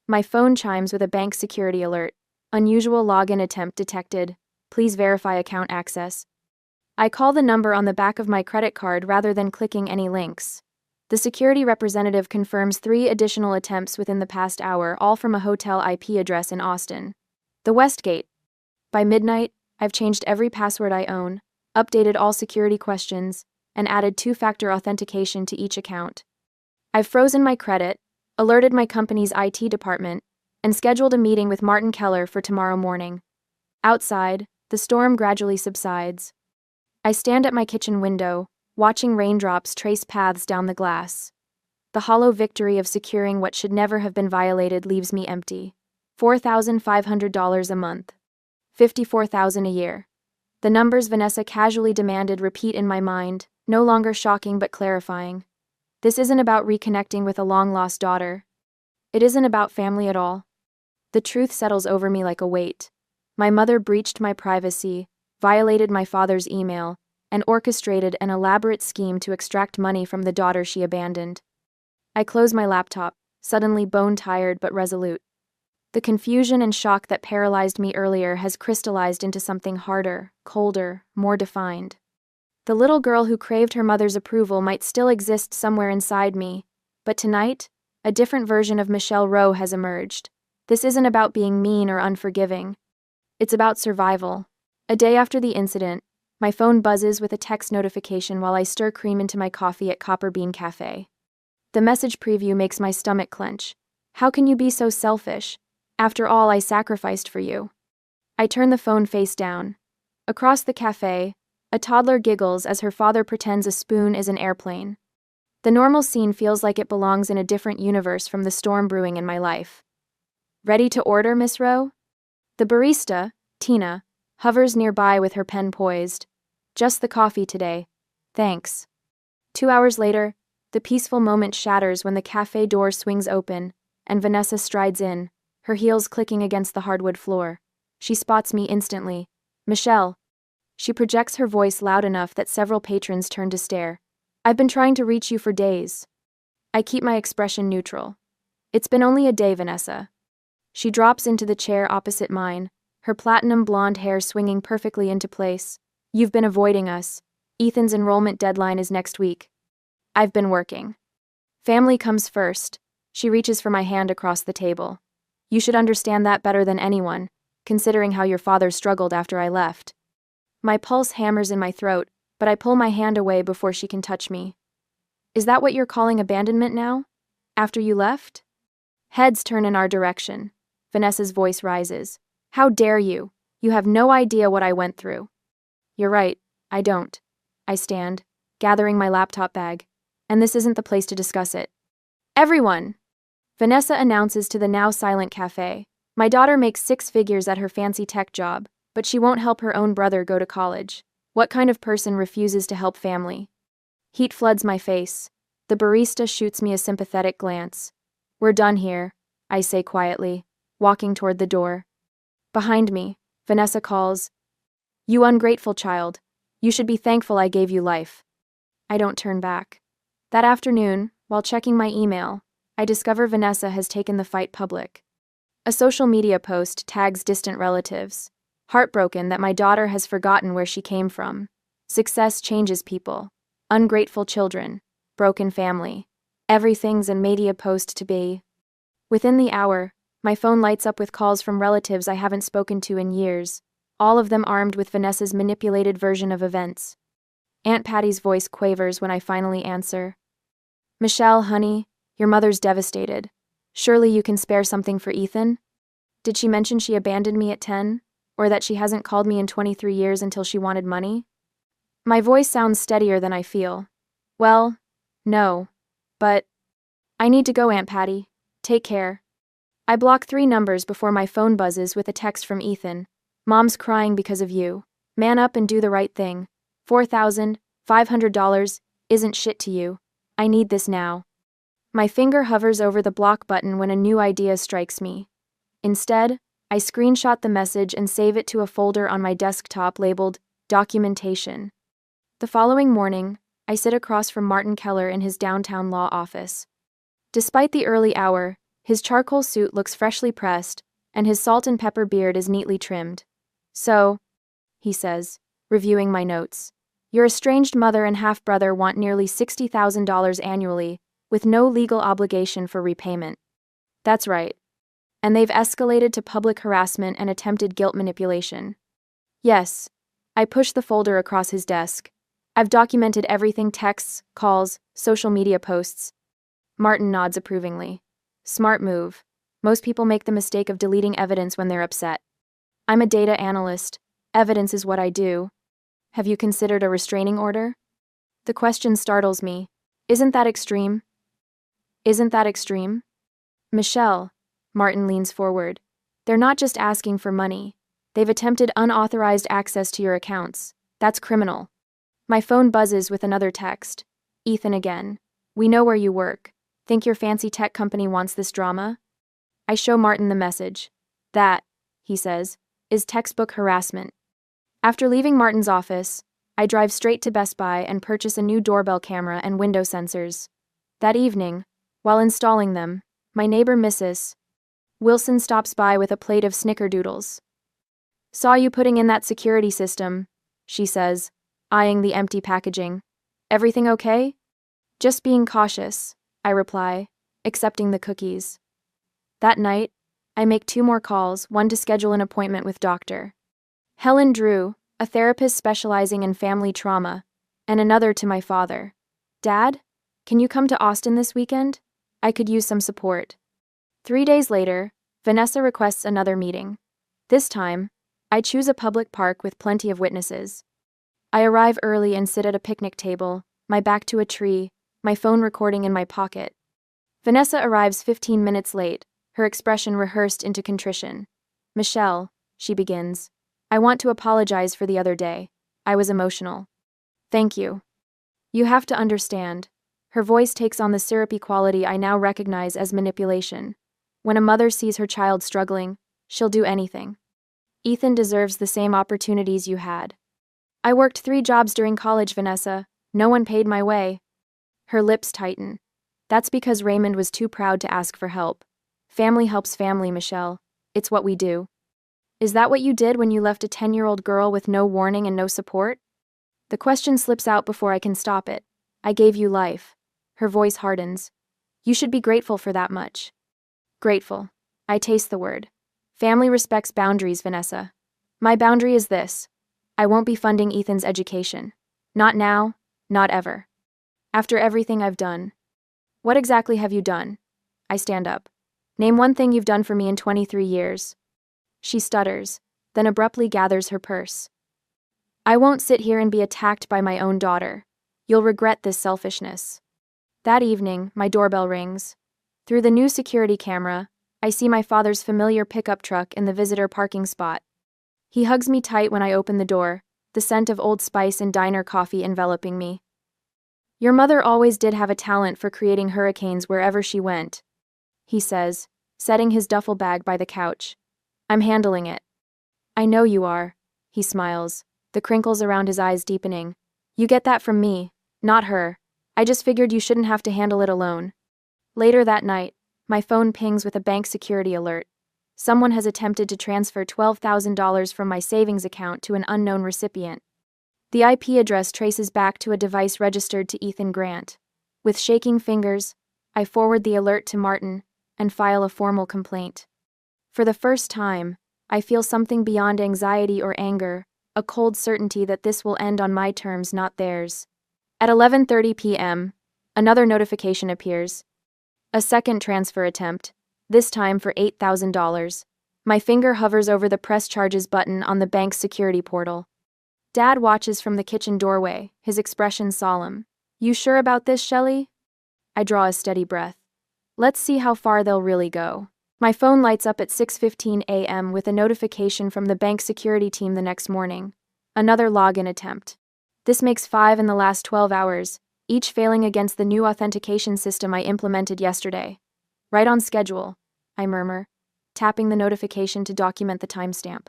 My phone chimes with a bank security alert. Unusual login attempt detected. Please verify account access. I call the number on the back of my credit card rather than clicking any links. The security representative confirms 3 additional attempts within the past hour, all from a hotel IP address in Austin. The Westgate. By midnight, I've changed every password I own, updated all security questions, and added 2-factor authentication to each account. I've frozen my credit, alerted my company's IT department, and scheduled a meeting with Martin Keller for tomorrow morning. Outside, the storm gradually subsides. I stand at my kitchen window, watching raindrops trace paths down the glass. The hollow victory of securing what should never have been violated leaves me empty. $4,500 a month. $54,000 a year. The numbers Vanessa casually demanded repeat in my mind, no longer shocking but clarifying. This isn't about reconnecting with a long-lost daughter. It isn't about family at all. The truth settles over me like a weight. My mother breached my privacy, violated my father's email, and orchestrated an elaborate scheme to extract money from the daughter she abandoned. I close my laptop, suddenly bone-tired but resolute. The confusion and shock that paralyzed me earlier has crystallized into something harder, colder, more defined. The little girl who craved her mother's approval might still exist somewhere inside me, but tonight, a different version of Michelle Rowe has emerged. This isn't about being mean or unforgiving. It's about survival. A day after the incident, my phone buzzes with a text notification while I stir cream into my coffee at Copper Bean Cafe. The message preview makes my stomach clench. How can you be so selfish? After all I sacrificed for you. I turn the phone face down. Across the cafe, a toddler giggles as her father pretends a spoon is an airplane. The normal scene feels like it belongs in a different universe from the storm brewing in my life. Ready to order, Miss Rowe? The barista, Tina, hovers nearby with her pen poised. Just the coffee today. Thanks. 2 hours later, the peaceful moment shatters when the cafe door swings open, and Vanessa strides in, her heels clicking against the hardwood floor. She spots me instantly. Michelle. She projects her voice loud enough that several patrons turn to stare. I've been trying to reach you for days. I keep my expression neutral. It's been only a day, Vanessa. She drops into the chair opposite mine, her platinum blonde hair swinging perfectly into place. You've been avoiding us. Ethan's enrollment deadline is next week. I've been working. Family comes first. She reaches for my hand across the table. You should understand that better than anyone, considering how your father struggled after I left. My pulse hammers in my throat, but I pull my hand away before she can touch me. Is that what you're calling abandonment now? After you left? Heads turn in our direction. Vanessa's voice rises. How dare you? You have no idea what I went through. You're right, I don't. I stand, gathering my laptop bag, and this isn't the place to discuss it. Everyone! Vanessa announces to the now silent cafe. My daughter makes 6 figures at her fancy tech job, but she won't help her own brother go to college. What kind of person refuses to help family? Heat floods my face. The barista shoots me a sympathetic glance. We're done here, I say quietly, walking toward the door. Behind me, Vanessa calls, You ungrateful child. You should be thankful I gave you life. I don't turn back. That afternoon, while checking my email, I discover Vanessa has taken the fight public. A social media post tags distant relatives. Heartbroken that my daughter has forgotten where she came from. Success changes people. Ungrateful children. Broken family. Everything's a media post to be. Within the hour, my phone lights up with calls from relatives I haven't spoken to in years, all of them armed with Vanessa's manipulated version of events. Aunt Patty's voice quavers when I finally answer. Michelle, honey, your mother's devastated. Surely you can spare something for Ethan? Did she mention she abandoned me at 10? Or that she hasn't called me in 23 years until she wanted money? My voice sounds steadier than I feel. Well, no. But I need to go, Aunt Patty. Take care. I block 3 numbers before my phone buzzes with a text from Ethan. Mom's crying because of you. Man up and do the right thing. $4,500 isn't shit to you. I need this now. My finger hovers over the block button when a new idea strikes me. Instead, I screenshot the message and save it to a folder on my desktop labeled Documentation. The following morning, I sit across from Martin Keller in his downtown law office. Despite the early hour, his charcoal suit looks freshly pressed, and his salt and pepper beard is neatly trimmed. So, he says, reviewing my notes, your estranged mother and half-brother want nearly $60,000 annually, with no legal obligation for repayment. That's right. And they've escalated to public harassment and attempted guilt manipulation. Yes. I push the folder across his desk. I've documented everything: texts, calls, social media posts. Martin nods approvingly. Smart move. Most people make the mistake of deleting evidence when they're upset. I'm a data analyst. Evidence is what I do. Have you considered a restraining order? The question startles me. Isn't that extreme? Isn't that extreme? Michelle, Martin leans forward. They're not just asking for money. They've attempted unauthorized access to your accounts. That's criminal. My phone buzzes with another text. Ethan again. We know where you work. Think your fancy tech company wants this drama? I show Martin the message. That, he says, is textbook harassment. After leaving Martin's office, I drive straight to Best Buy and purchase a new doorbell camera and window sensors. That evening, while installing them, my neighbor Mrs. Wilson stops by with a plate of snickerdoodles. Saw you putting in that security system, she says, eyeing the empty packaging. Everything okay? Just being cautious, I reply, accepting the cookies. That night, I make 2 more calls, one to schedule an appointment with Dr. Helen Drew, a therapist specializing in family trauma, and another to my father. Dad, can you come to Austin this weekend? I could use some support. 3 days later, Vanessa requests another meeting. This time, I choose a public park with plenty of witnesses. I arrive early and sit at a picnic table, my back to a tree, my phone recording in my pocket. Vanessa arrives 15 minutes late, her expression rehearsed into contrition. Michelle, she begins, I want to apologize for the other day. I was emotional. Thank you. You have to understand. Her voice takes on the syrupy quality I now recognize as manipulation. When a mother sees her child struggling, she'll do anything. Ethan deserves the same opportunities you had. I worked 3 jobs during college, Vanessa. No one paid my way. Her lips tighten. That's because Raymond was too proud to ask for help. Family helps family, Michelle. It's what we do. Is that what you did when you left a 10-year-old girl with no warning and no support? The question slips out before I can stop it. I gave you life. Her voice hardens. You should be grateful for that much. Grateful. I taste the word. Family respects boundaries, Vanessa. My boundary is this. I won't be funding Ethan's education. Not now, not ever. After everything I've done. What exactly have you done? I stand up. Name one thing you've done for me in 23 years. She stutters, then abruptly gathers her purse. I won't sit here and be attacked by my own daughter. You'll regret this selfishness. That evening, my doorbell rings. Through the new security camera, I see my father's familiar pickup truck in the visitor parking spot. He hugs me tight when I open the door, the scent of Old Spice and diner coffee enveloping me. Your mother always did have a talent for creating hurricanes wherever she went, he says, setting his duffel bag by the couch. I'm handling it. I know you are, he smiles, the crinkles around his eyes deepening. You get that from me, not her. I just figured you shouldn't have to handle it alone. Later that night, my phone pings with a bank security alert. Someone has attempted to transfer $12,000 from my savings account to an unknown recipient. The IP address traces back to a device registered to Ethan Grant. With shaking fingers, I forward the alert to Martin and file a formal complaint. For the first time, I feel something beyond anxiety or anger, a cold certainty that this will end on my terms, not theirs. At 11:30 p.m., another notification appears. A second transfer attempt, this time for $8,000. My finger hovers over the press charges button on the bank's security portal. Dad watches from the kitchen doorway, his expression solemn. You sure about this, Shelley? I draw a steady breath. Let's see how far they'll really go. My phone lights up at 6:15 a.m. with a notification from the bank security team the next morning. Another login attempt. This makes 5 in the last 12 hours, each failing against the new authentication system I implemented yesterday. Right on schedule, I murmur, tapping the notification to document the timestamp.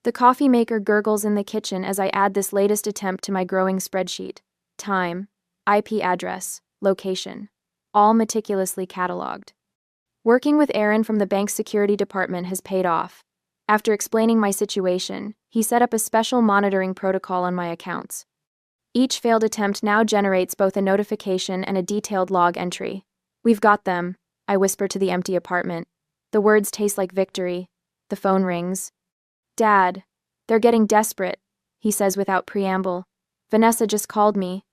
The coffee maker gurgles in the kitchen as I add this latest attempt to my growing spreadsheet. Time, IP address, location, all meticulously cataloged. Working with Aaron from the bank's security department has paid off. After explaining my situation, he set up a special monitoring protocol on my accounts. Each failed attempt now generates both a notification and a detailed log entry. We've got them, I whisper to the empty apartment. The words taste like victory. The phone rings. Dad, they're getting desperate, he says without preamble. Vanessa just called me.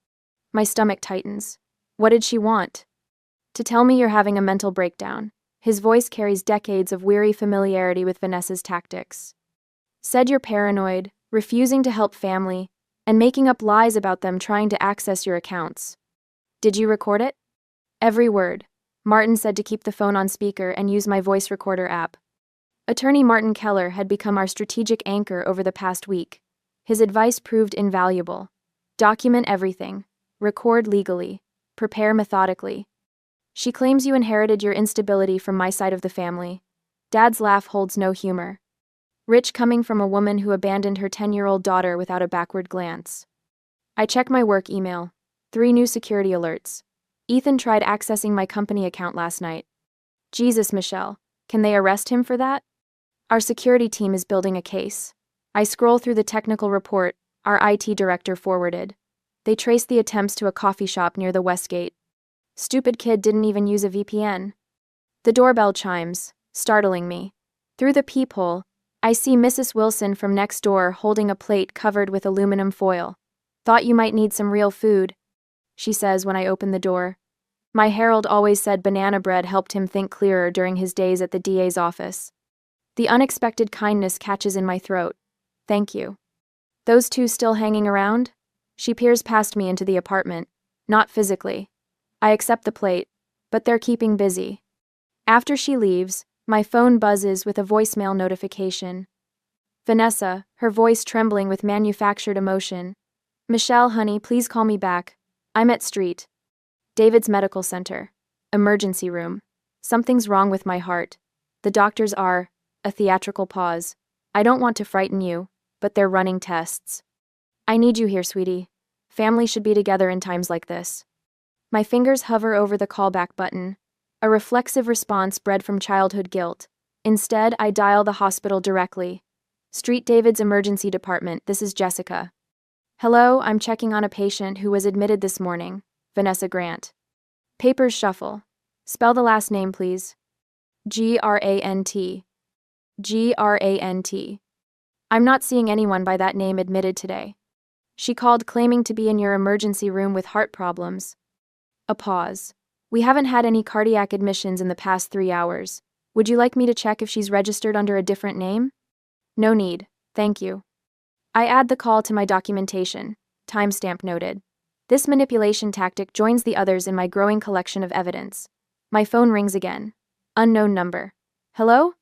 My stomach tightens. What did she want? To tell me you're having a mental breakdown. His voice carries decades of weary familiarity with Vanessa's tactics. Said you're paranoid, refusing to help family, and making up lies about them trying to access your accounts. Did you record it? Every word. Martin said to keep the phone on speaker and use my voice recorder app. Attorney Martin Keller had become our strategic anchor over the past week. His advice proved invaluable. Document everything. Record legally. Prepare methodically. She claims you inherited your instability from my side of the family. Dad's laugh holds no humor. Rich coming from a woman who abandoned her 10-year-old daughter without a backward glance. I check my work email. 3 new security alerts. Ethan tried accessing my company account last night. Jesus, Michelle. Can they arrest him for that? Our security team is building a case. I scroll through the technical report our IT director forwarded. They traced the attempts to a coffee shop near the Westgate. Stupid kid didn't even use a VPN. The doorbell chimes, startling me. Through the peephole, I see Mrs. Wilson from next door holding a plate covered with aluminum foil. Thought you might need some real food, she says when I open the door. My herald always said banana bread helped him think clearer during his days at the DA's office. The unexpected kindness catches in my throat. Thank you. Those two still hanging around? She peers past me into the apartment. Not physically. I accept the plate, but they're keeping busy. After she leaves, my phone buzzes with a voicemail notification. Vanessa, her voice trembling with manufactured emotion. Michelle, honey, please call me back. I'm at Street. David's Medical Center. Emergency room. Something's wrong with my heart. The doctors are. A theatrical pause. I don't want to frighten you, but they're running tests. I need you here, sweetie. Family should be together in times like this. My fingers hover over the callback button. A reflexive response bred from childhood guilt. Instead, I dial the hospital directly. Street David's emergency department, this is Jessica. Hello, I'm checking on a patient who was admitted this morning. Vanessa Grant. Papers shuffle. Spell the last name, please. Grant. Grant. I'm not seeing anyone by that name admitted today. She called claiming to be in your emergency room with heart problems. A pause. We haven't had any cardiac admissions in the past 3 hours. Would you like me to check if she's registered under a different name? No need, thank you. I add the call to my documentation. Timestamp noted. This manipulation tactic joins the others in my growing collection of evidence. My phone rings again. Unknown number. Hello?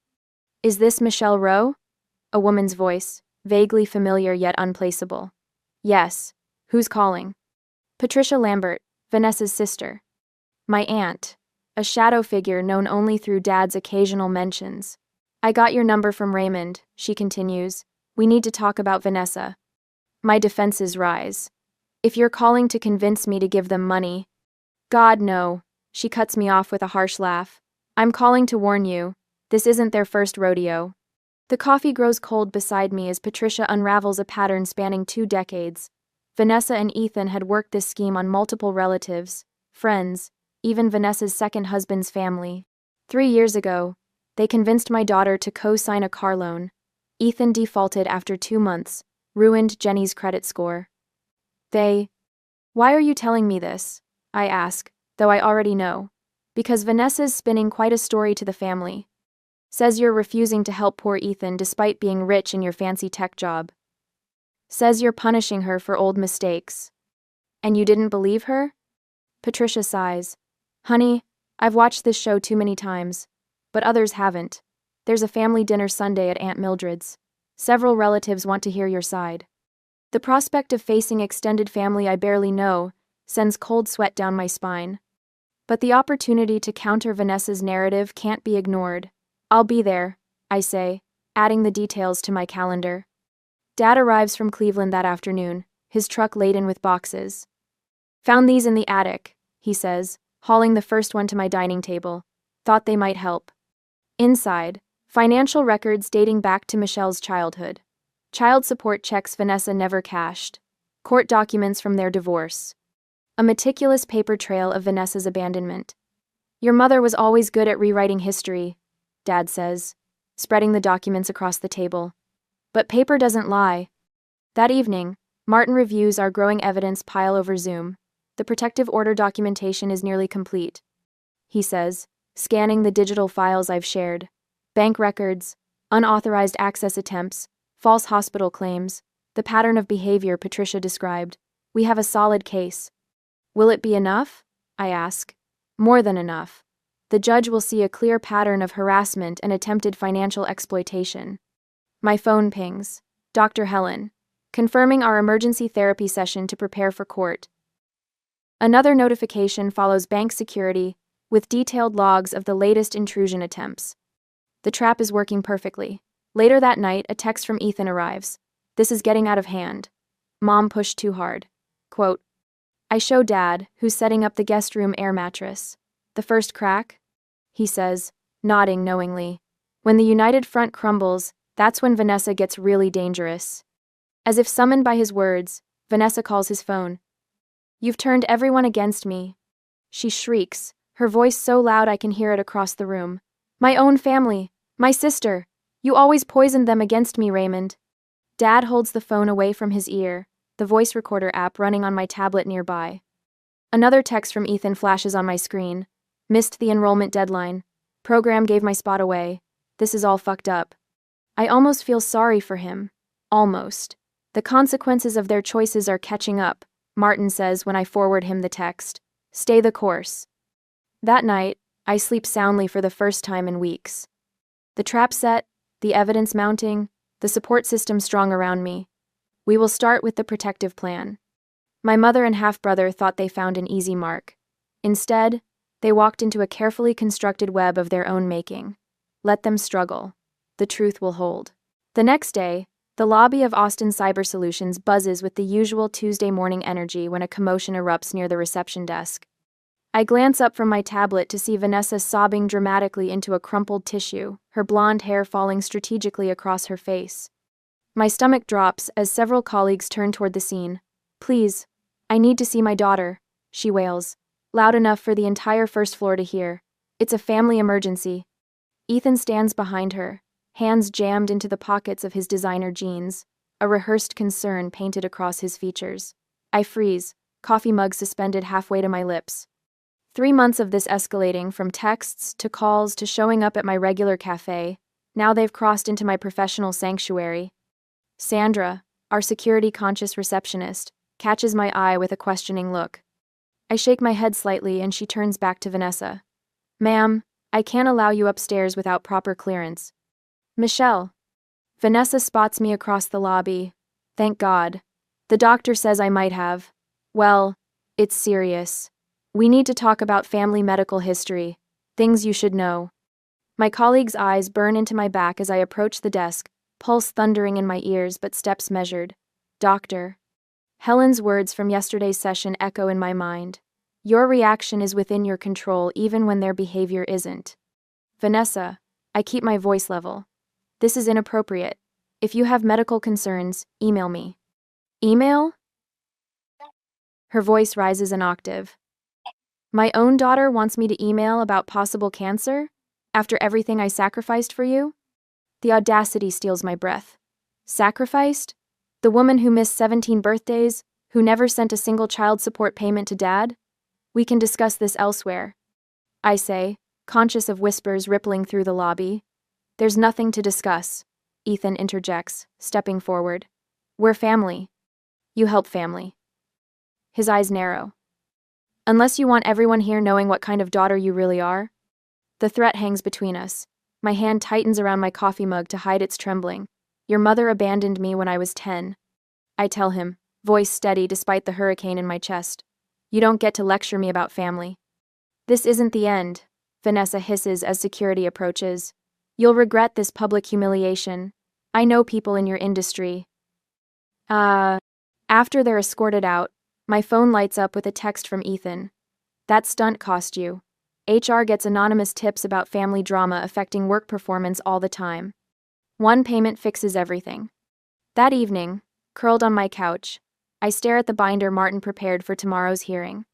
Is this Michelle Rowe? A woman's voice, vaguely familiar yet unplaceable. Yes. Who's calling? Patricia Lambert, Vanessa's sister. My aunt. A shadow figure known only through Dad's occasional mentions. I got your number from Raymond, she continues. We need to talk about Vanessa. My defenses rise. If you're calling to convince me to give them money. God, no. She cuts me off with a harsh laugh. I'm calling to warn you. This isn't their first rodeo. The coffee grows cold beside me as Patricia unravels a pattern spanning 2 decades. Vanessa and Ethan had worked this scheme on multiple relatives, friends, even Vanessa's second husband's family. 3 years ago, they convinced my daughter to co-sign a car loan. Ethan defaulted after 2 months, ruined Jenny's credit score. Why are you telling me this? I ask, though I already know. Because Vanessa's spinning quite a story to the family. Says you're refusing to help poor Ethan despite being rich in your fancy tech job. Says you're punishing her for old mistakes. And you didn't believe her? Patricia sighs. Honey, I've watched this show too many times, but others haven't. There's a family dinner Sunday at Aunt Mildred's. Several relatives want to hear your side. The prospect of facing extended family I barely know sends cold sweat down my spine. But the opportunity to counter Vanessa's narrative can't be ignored. I'll be there, I say, adding the details to my calendar. Dad arrives from Cleveland that afternoon, his truck laden with boxes. Found these in the attic, he says, hauling the first one to my dining table. Thought they might help. Inside, financial records dating back to Michelle's childhood. Child support checks Vanessa never cashed. Court documents from their divorce. A meticulous paper trail of Vanessa's abandonment. Your mother was always good at rewriting history, Dad says, spreading the documents across the table. But paper doesn't lie. That evening, Martin reviews our growing evidence pile over Zoom. The protective order documentation is nearly complete, he says, scanning the digital files I've shared. Bank records, unauthorized access attempts, false hospital claims, the pattern of behavior Patricia described. We have a solid case. Will it be enough? I ask. More than enough. The judge will see a clear pattern of harassment and attempted financial exploitation. My phone pings. Dr. Helen. Confirming our emergency therapy session to prepare for court. Another notification follows bank security, with detailed logs of the latest intrusion attempts. The trap is working perfectly. Later that night, a text from Ethan arrives. This is getting out of hand. Mom pushed too hard. Quote, I show Dad, who's setting up the guest room air mattress. The first crack? He says, nodding knowingly. When the united front crumbles, that's when Vanessa gets really dangerous. As if summoned by his words, Vanessa calls his phone. You've turned everyone against me. She shrieks, her voice so loud I can hear it across the room. My own family, my sister. You always poisoned them against me, Raymond. Dad holds the phone away from his ear, the voice recorder app running on my tablet nearby. Another text from Ethan flashes on my screen. Missed the enrollment deadline. Program gave my spot away. This is all fucked up. I almost feel sorry for him. Almost. The consequences of their choices are catching up, Martin says when I forward him the text. Stay the course. That night, I sleep soundly for the first time in weeks. The trap set, the evidence mounting, the support system strong around me. We will start with the protective plan. My mother and half-brother thought they found an easy mark. Instead, they walked into a carefully constructed web of their own making. Let them struggle. The truth will hold. The next day, the lobby of Austin Cyber Solutions buzzes with the usual Tuesday morning energy when a commotion erupts near the reception desk. I glance up from my tablet to see Vanessa sobbing dramatically into a crumpled tissue, her blonde hair falling strategically across her face. My stomach drops as several colleagues turn toward the scene. Please, I need to see my daughter, she wails. loud enough for the entire first floor to hear. It's a family emergency. Ethan stands behind her, hands jammed into the pockets of his designer jeans, a rehearsed concern painted across his features. I freeze, coffee mug suspended halfway to my lips. 3 months of this escalating, from texts to calls to showing up at my regular cafe. Now they've crossed into my professional sanctuary. Sandra, our security-conscious receptionist, catches my eye with a questioning look. I shake my head slightly and she turns back to Vanessa. Ma'am, I can't allow you upstairs without proper clearance. Michelle. Vanessa spots me across the lobby. Thank God. The doctor says I might have. Well, it's serious. We need to talk about family medical history. Things you should know. My colleague's eyes burn into my back as I approach the desk, pulse thundering in my ears but steps measured. Doctor. Helen's words from yesterday's session echo in my mind. Your reaction is within your control even when their behavior isn't. Vanessa, I keep my voice level. This is inappropriate. If you have medical concerns, email me. Email? Her voice rises an octave. My own daughter wants me to email about possible cancer? After everything I sacrificed for you? The audacity steals my breath. Sacrificed? The woman who missed 17 birthdays, who never sent a single child support payment to Dad? We can discuss this elsewhere. I say, conscious of whispers rippling through the lobby. There's nothing to discuss, Ethan interjects, stepping forward. We're family. You help family. His eyes narrow. Unless you want everyone here knowing what kind of daughter you really are? The threat hangs between us. My hand tightens around my coffee mug to hide its trembling. Your mother abandoned me when I was 10. I tell him, voice steady despite the hurricane in my chest. You don't get to lecture me about family. This isn't the end, Vanessa hisses as security approaches. You'll regret this public humiliation. I know people in your industry. After they're escorted out, my phone lights up with a text from Ethan. That stunt cost you. HR gets anonymous tips about family drama affecting work performance all the time. One payment fixes everything. That evening, curled on my couch, I stare at the binder Martin prepared for tomorrow's hearing.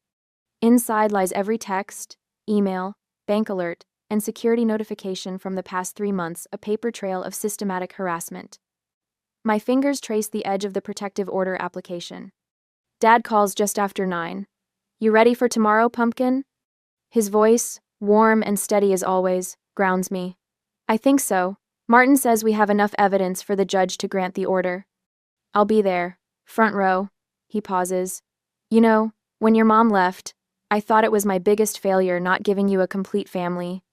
Inside lies every text, email, bank alert, and security notification from the past 3 months, a paper trail of systematic harassment. My fingers trace the edge of the protective order application. Dad calls just after 9. You ready for tomorrow, pumpkin? His voice, warm and steady as always, grounds me. I think so. Martin says we have enough evidence for the judge to grant the order. I'll be there, front row. He pauses. You know, when your mom left, I thought it was my biggest failure not giving you a complete family.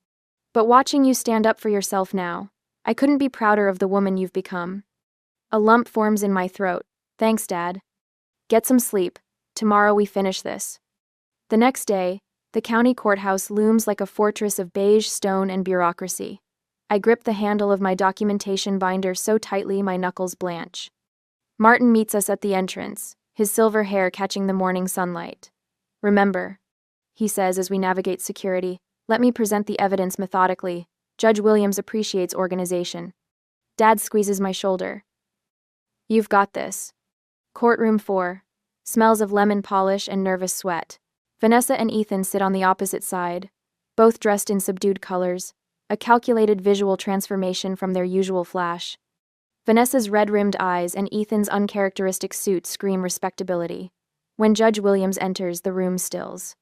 But watching you stand up for yourself now, I couldn't be prouder of the woman you've become. A lump forms in my throat. Thanks, Dad. Get some sleep. Tomorrow we finish this. The next day, the county courthouse looms like a fortress of beige stone and bureaucracy. I grip the handle of my documentation binder so tightly my knuckles blanch. Martin meets us at the entrance, his silver hair catching the morning sunlight. Remember, he says as we navigate security, let me present the evidence methodically. Judge Williams appreciates organization. Dad squeezes my shoulder. You've got this. Courtroom 4. Smells of lemon polish and nervous sweat. Vanessa and Ethan sit on the opposite side, both dressed in subdued colors, a calculated visual transformation from their usual flash. Vanessa's red-rimmed eyes and Ethan's uncharacteristic suit scream respectability. When Judge Williams enters, the room stills.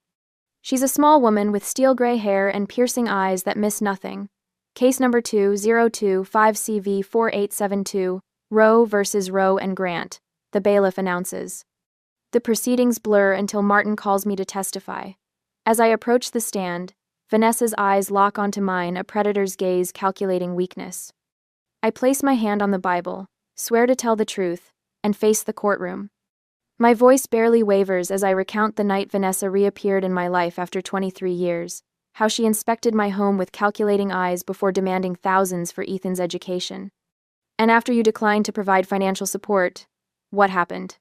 She's a small woman with steel-gray hair and piercing eyes that miss nothing. Case number 2025CV4872, Roe versus Roe and Grant, the bailiff announces. The proceedings blur until Martin calls me to testify. As I approach the stand, Vanessa's eyes lock onto mine, a predator's gaze calculating weakness. I place my hand on the Bible, swear to tell the truth, and face the courtroom. My voice barely wavers as I recount the night Vanessa reappeared in my life after 23 years, how she inspected my home with calculating eyes before demanding thousands for Ethan's education. And after you declined to provide financial support, what happened?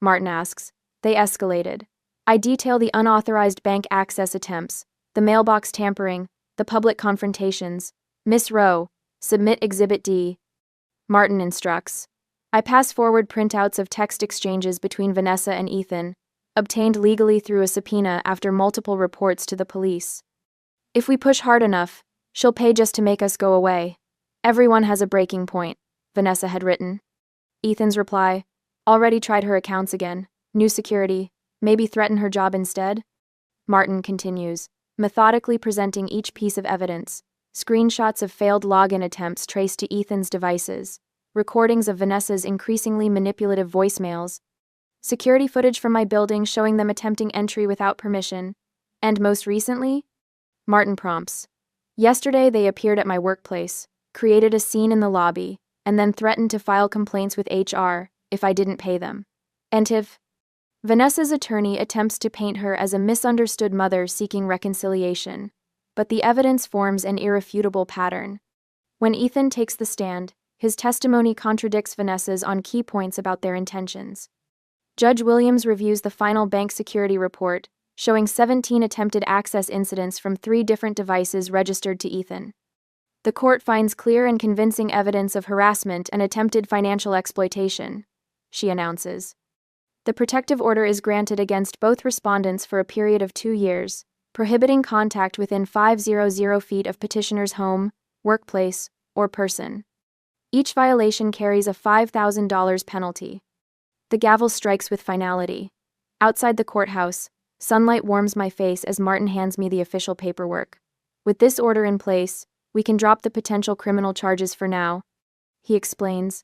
Martin asks. They escalated. I detail the unauthorized bank access attempts, the mailbox tampering, the public confrontations. Miss Rowe, submit Exhibit D. Martin instructs. I pass forward printouts of text exchanges between Vanessa and Ethan, obtained legally through a subpoena after multiple reports to the police. If we push hard enough, she'll pay just to make us go away. Everyone has a breaking point, Vanessa had written. Ethan's reply, already tried her accounts again, new security, maybe threaten her job instead? Martin continues, methodically presenting each piece of evidence, screenshots of failed login attempts traced to Ethan's devices, recordings of Vanessa's increasingly manipulative voicemails, security footage from my building showing them attempting entry without permission, and most recently, Martin prompts. Yesterday they appeared at my workplace, created a scene in the lobby, and then threatened to file complaints with HR if I didn't pay them. And if Vanessa's attorney attempts to paint her as a misunderstood mother seeking reconciliation, but the evidence forms an irrefutable pattern. When Ethan takes the stand, his testimony contradicts Vanessa's on key points about their intentions. Judge Williams reviews the final bank security report, showing 17 attempted access incidents from 3 different devices registered to Ethan. The court finds clear and convincing evidence of harassment and attempted financial exploitation, she announces. The protective order is granted against both respondents for a period of 2 years, prohibiting contact within 500 feet of petitioner's home, workplace, or person. Each violation carries a $5,000 penalty. The gavel strikes with finality. Outside the courthouse, sunlight warms my face as Martin hands me the official paperwork. With this order in place, we can drop the potential criminal charges for now, he explains.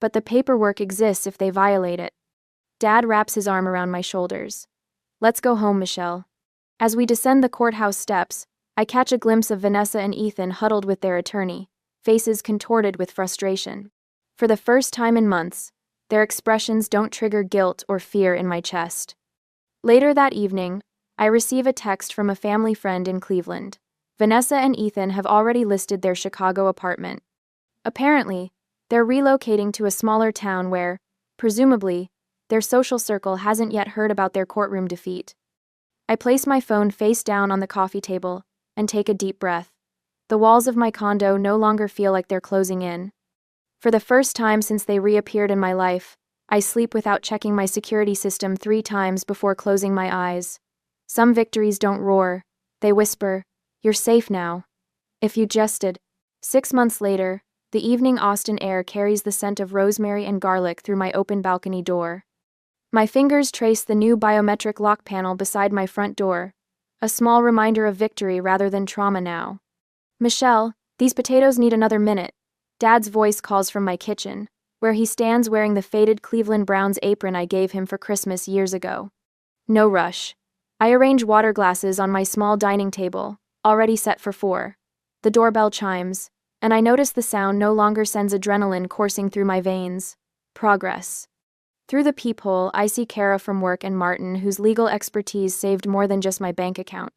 But the paperwork exists if they violate it. Dad wraps his arm around my shoulders. Let's go home, Michelle. As we descend the courthouse steps, I catch a glimpse of Vanessa and Ethan huddled with their attorney, faces contorted with frustration. For the first time in months, their expressions don't trigger guilt or fear in my chest. Later that evening, I receive a text from a family friend in Cleveland. Vanessa and Ethan have already listed their Chicago apartment. Apparently, they're relocating to a smaller town where, presumably, their social circle hasn't yet heard about their courtroom defeat. I place my phone face down on the coffee table and take a deep breath. The walls of my condo no longer feel like they're closing in. For the first time since they reappeared in my life, I sleep without checking my security system 3 times before closing my eyes. Some victories don't roar, they whisper, "You're safe now." If you jested. 6 months later, the evening Austin air carries the scent of rosemary and garlic through my open balcony door. My fingers trace the new biometric lock panel beside my front door, a small reminder of victory rather than trauma now. Michelle, these potatoes need another minute. Dad's voice calls from my kitchen, where he stands wearing the faded Cleveland Browns apron I gave him for Christmas years ago. No rush. I arrange water glasses on my small dining table, already set for 4. The doorbell chimes, and I notice the sound no longer sends adrenaline coursing through my veins. Progress. Through the peephole, I see Kara from work and Martin, whose legal expertise saved more than just my bank account.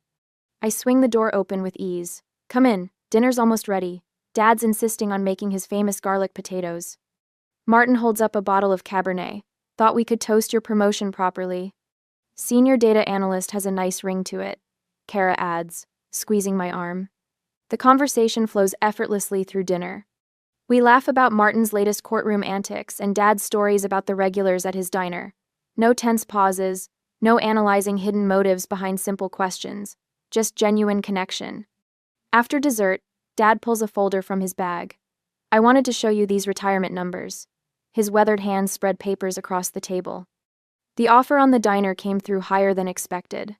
I swing the door open with ease. Come in, dinner's almost ready. Dad's insisting on making his famous garlic potatoes. Martin holds up a bottle of Cabernet. Thought we could toast your promotion properly. Senior data analyst has a nice ring to it, Kara adds, squeezing my arm. The conversation flows effortlessly through dinner. We laugh about Martin's latest courtroom antics and Dad's stories about the regulars at his diner. No tense pauses, no analyzing hidden motives behind simple questions, just genuine connection. After dessert, Dad pulls a folder from his bag. I wanted to show you these retirement numbers. His weathered hands spread papers across the table. The offer on the diner came through higher than expected.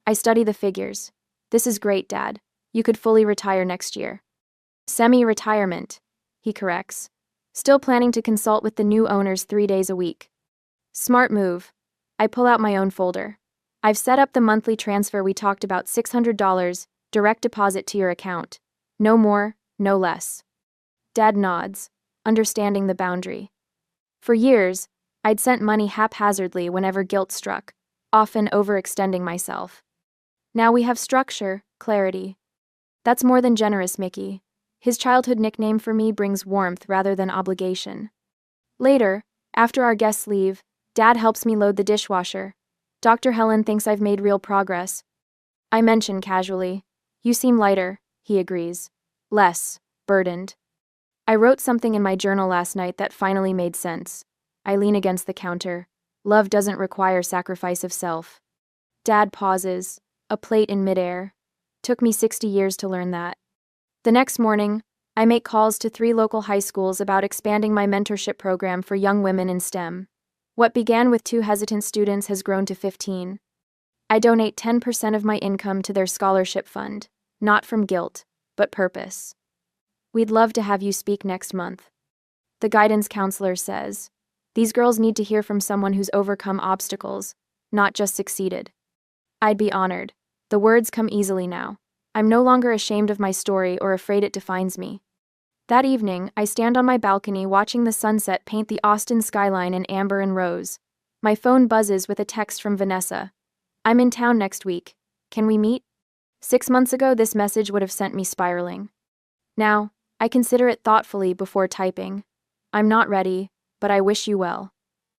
I study the figures. This is great, Dad. You could fully retire next year. Semi-retirement, he corrects. Still planning to consult with the new owners 3 days a week. Smart move. I pull out my own folder. I've set up the monthly transfer we talked about, $600, direct deposit to your account. No more, no less. Dad nods, understanding the boundary. For years, I'd sent money haphazardly whenever guilt struck, often overextending myself. Now we have structure, clarity. That's more than generous, Mickey. His childhood nickname for me brings warmth rather than obligation. Later, after our guests leave, Dad helps me load the dishwasher. Dr. Helen thinks I've made real progress. I mention casually, "You seem lighter," he agrees. Less burdened. I wrote something in my journal last night that finally made sense. I lean against the counter. Love doesn't require sacrifice of self. Dad pauses, a plate in midair. Took me 60 years to learn that. The next morning, I make calls to 3 local high schools about expanding my mentorship program for young women in STEM. What began with 2 hesitant students has grown to 15. I donate 10% of my income to their scholarship fund, not from guilt, but purpose. We'd love to have you speak next month. The guidance counselor says, these girls need to hear from someone who's overcome obstacles, not just succeeded. I'd be honored. The words come easily now. I'm no longer ashamed of my story or afraid it defines me. That evening, I stand on my balcony watching the sunset paint the Austin skyline in amber and rose. My phone buzzes with a text from Vanessa. I'm in town next week. Can we meet? 6 months ago, this message would have sent me spiraling. Now, I consider it thoughtfully before typing. I'm not ready, but I wish you well.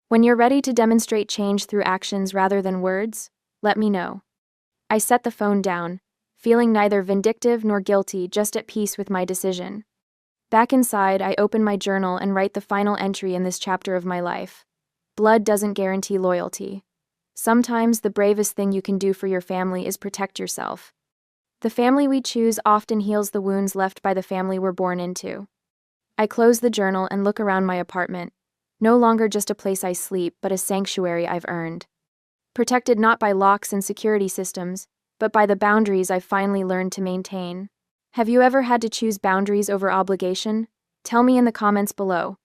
When you're ready to demonstrate change through actions rather than words, let me know. I set the phone down, feeling neither vindictive nor guilty, just at peace with my decision. Back inside, I open my journal and write the final entry in this chapter of my life. Blood doesn't guarantee loyalty. Sometimes the bravest thing you can do for your family is protect yourself. The family we choose often heals the wounds left by the family we're born into. I close the journal and look around my apartment, no longer just a place I sleep, but a sanctuary I've earned. Protected not by locks and security systems, but by the boundaries I've finally learned to maintain. Have you ever had to choose boundaries over obligation? Tell me in the comments below.